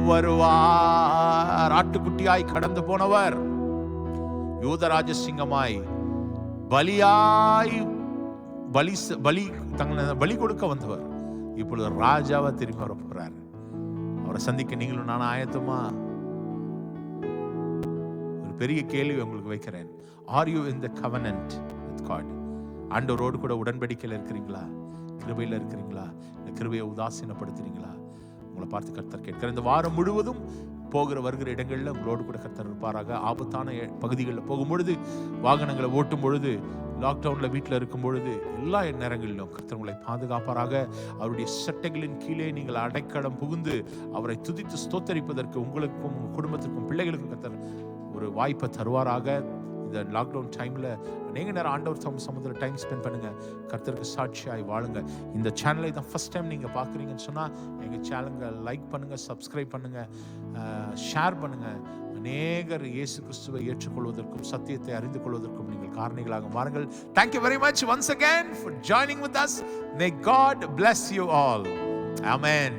வருவார். ஆட்டுக்குட்டியாய் கடந்து போனவர், யூதராஜ சிங்கமாய் பலியாய் பலி கொடுக்க வந்தவர் இப்பொழுது ராஜாவா திரும்பி வர போறார். அவரை சந்திக்க நீங்களும் நான் ஆயத்தமா? ஒரு பெரிய கேள்வி உங்களுக்கு வைக்கிறேன். Are you in the covenant with God? ஆண்டவரோடு கூட உடன்படிக்கையில் இருக்கிறீங்களா? கிருபையில் இருக்கிறீங்களா? இந்த கிருபையை உதாசீனப்படுத்துறீங்களா? உங்களை பார்த்து கர்த்தர் கேட்கிற இந்த வாரம் முழுவதும் போகிற வருகிற இடங்கள்ல உங்களோடு கூட கர்த்தர் இருப்பாராக. ஆபத்தான பகுதிகளில் போகும் பொழுது, வாகனங்களை ஓட்டும் பொழுது, லாக்டவுன்ல வீட்டில் இருக்கும் பொழுது, எல்லா நேரங்களிலும் கர்த்தர் உங்களை பாதுகாப்பாராக. அவருடைய சட்டைகளின் கீழே நீங்கள் அடைக்கலம் புகுந்து அவரை துதித்து ஸ்தோத்தரிப்பதற்கு உங்களுக்கும் உங்கள் குடும்பத்திற்கும் பிள்ளைகளுக்கும் கர்த்தர் ஒரு வாய்ப்பை தருவாராக. இந்த லாக்டவுன் டைம்ல அநேக நேரம் ஆண்டவர் சமூகத்தில் டைம் ஸ்பெண்ட் பண்ணுங்க, கர்த்தருக்கு சாட்சியாய் வாழுங்க. இந்த சேனலை தான் ஃபர்ஸ்ட் டைம் நீங்க பாக்குறீங்கன்னு சொன்னா எங்க சேனலை லைக் பண்ணுங்க, சப்ஸ்கிரைப் பண்ணுங்க, ஷேர் பண்ணுங்க. அநேகர் இயேசு கிறிஸ்துவை ஏற்றுக்கொள்வதற்கும் சத்தியத்தை அறிந்து கொள்வதற்கும் நீங்கள் காரணிகளாக மாறுங்கள். Thank you very much once again for joining with us. May God bless you all. Amen.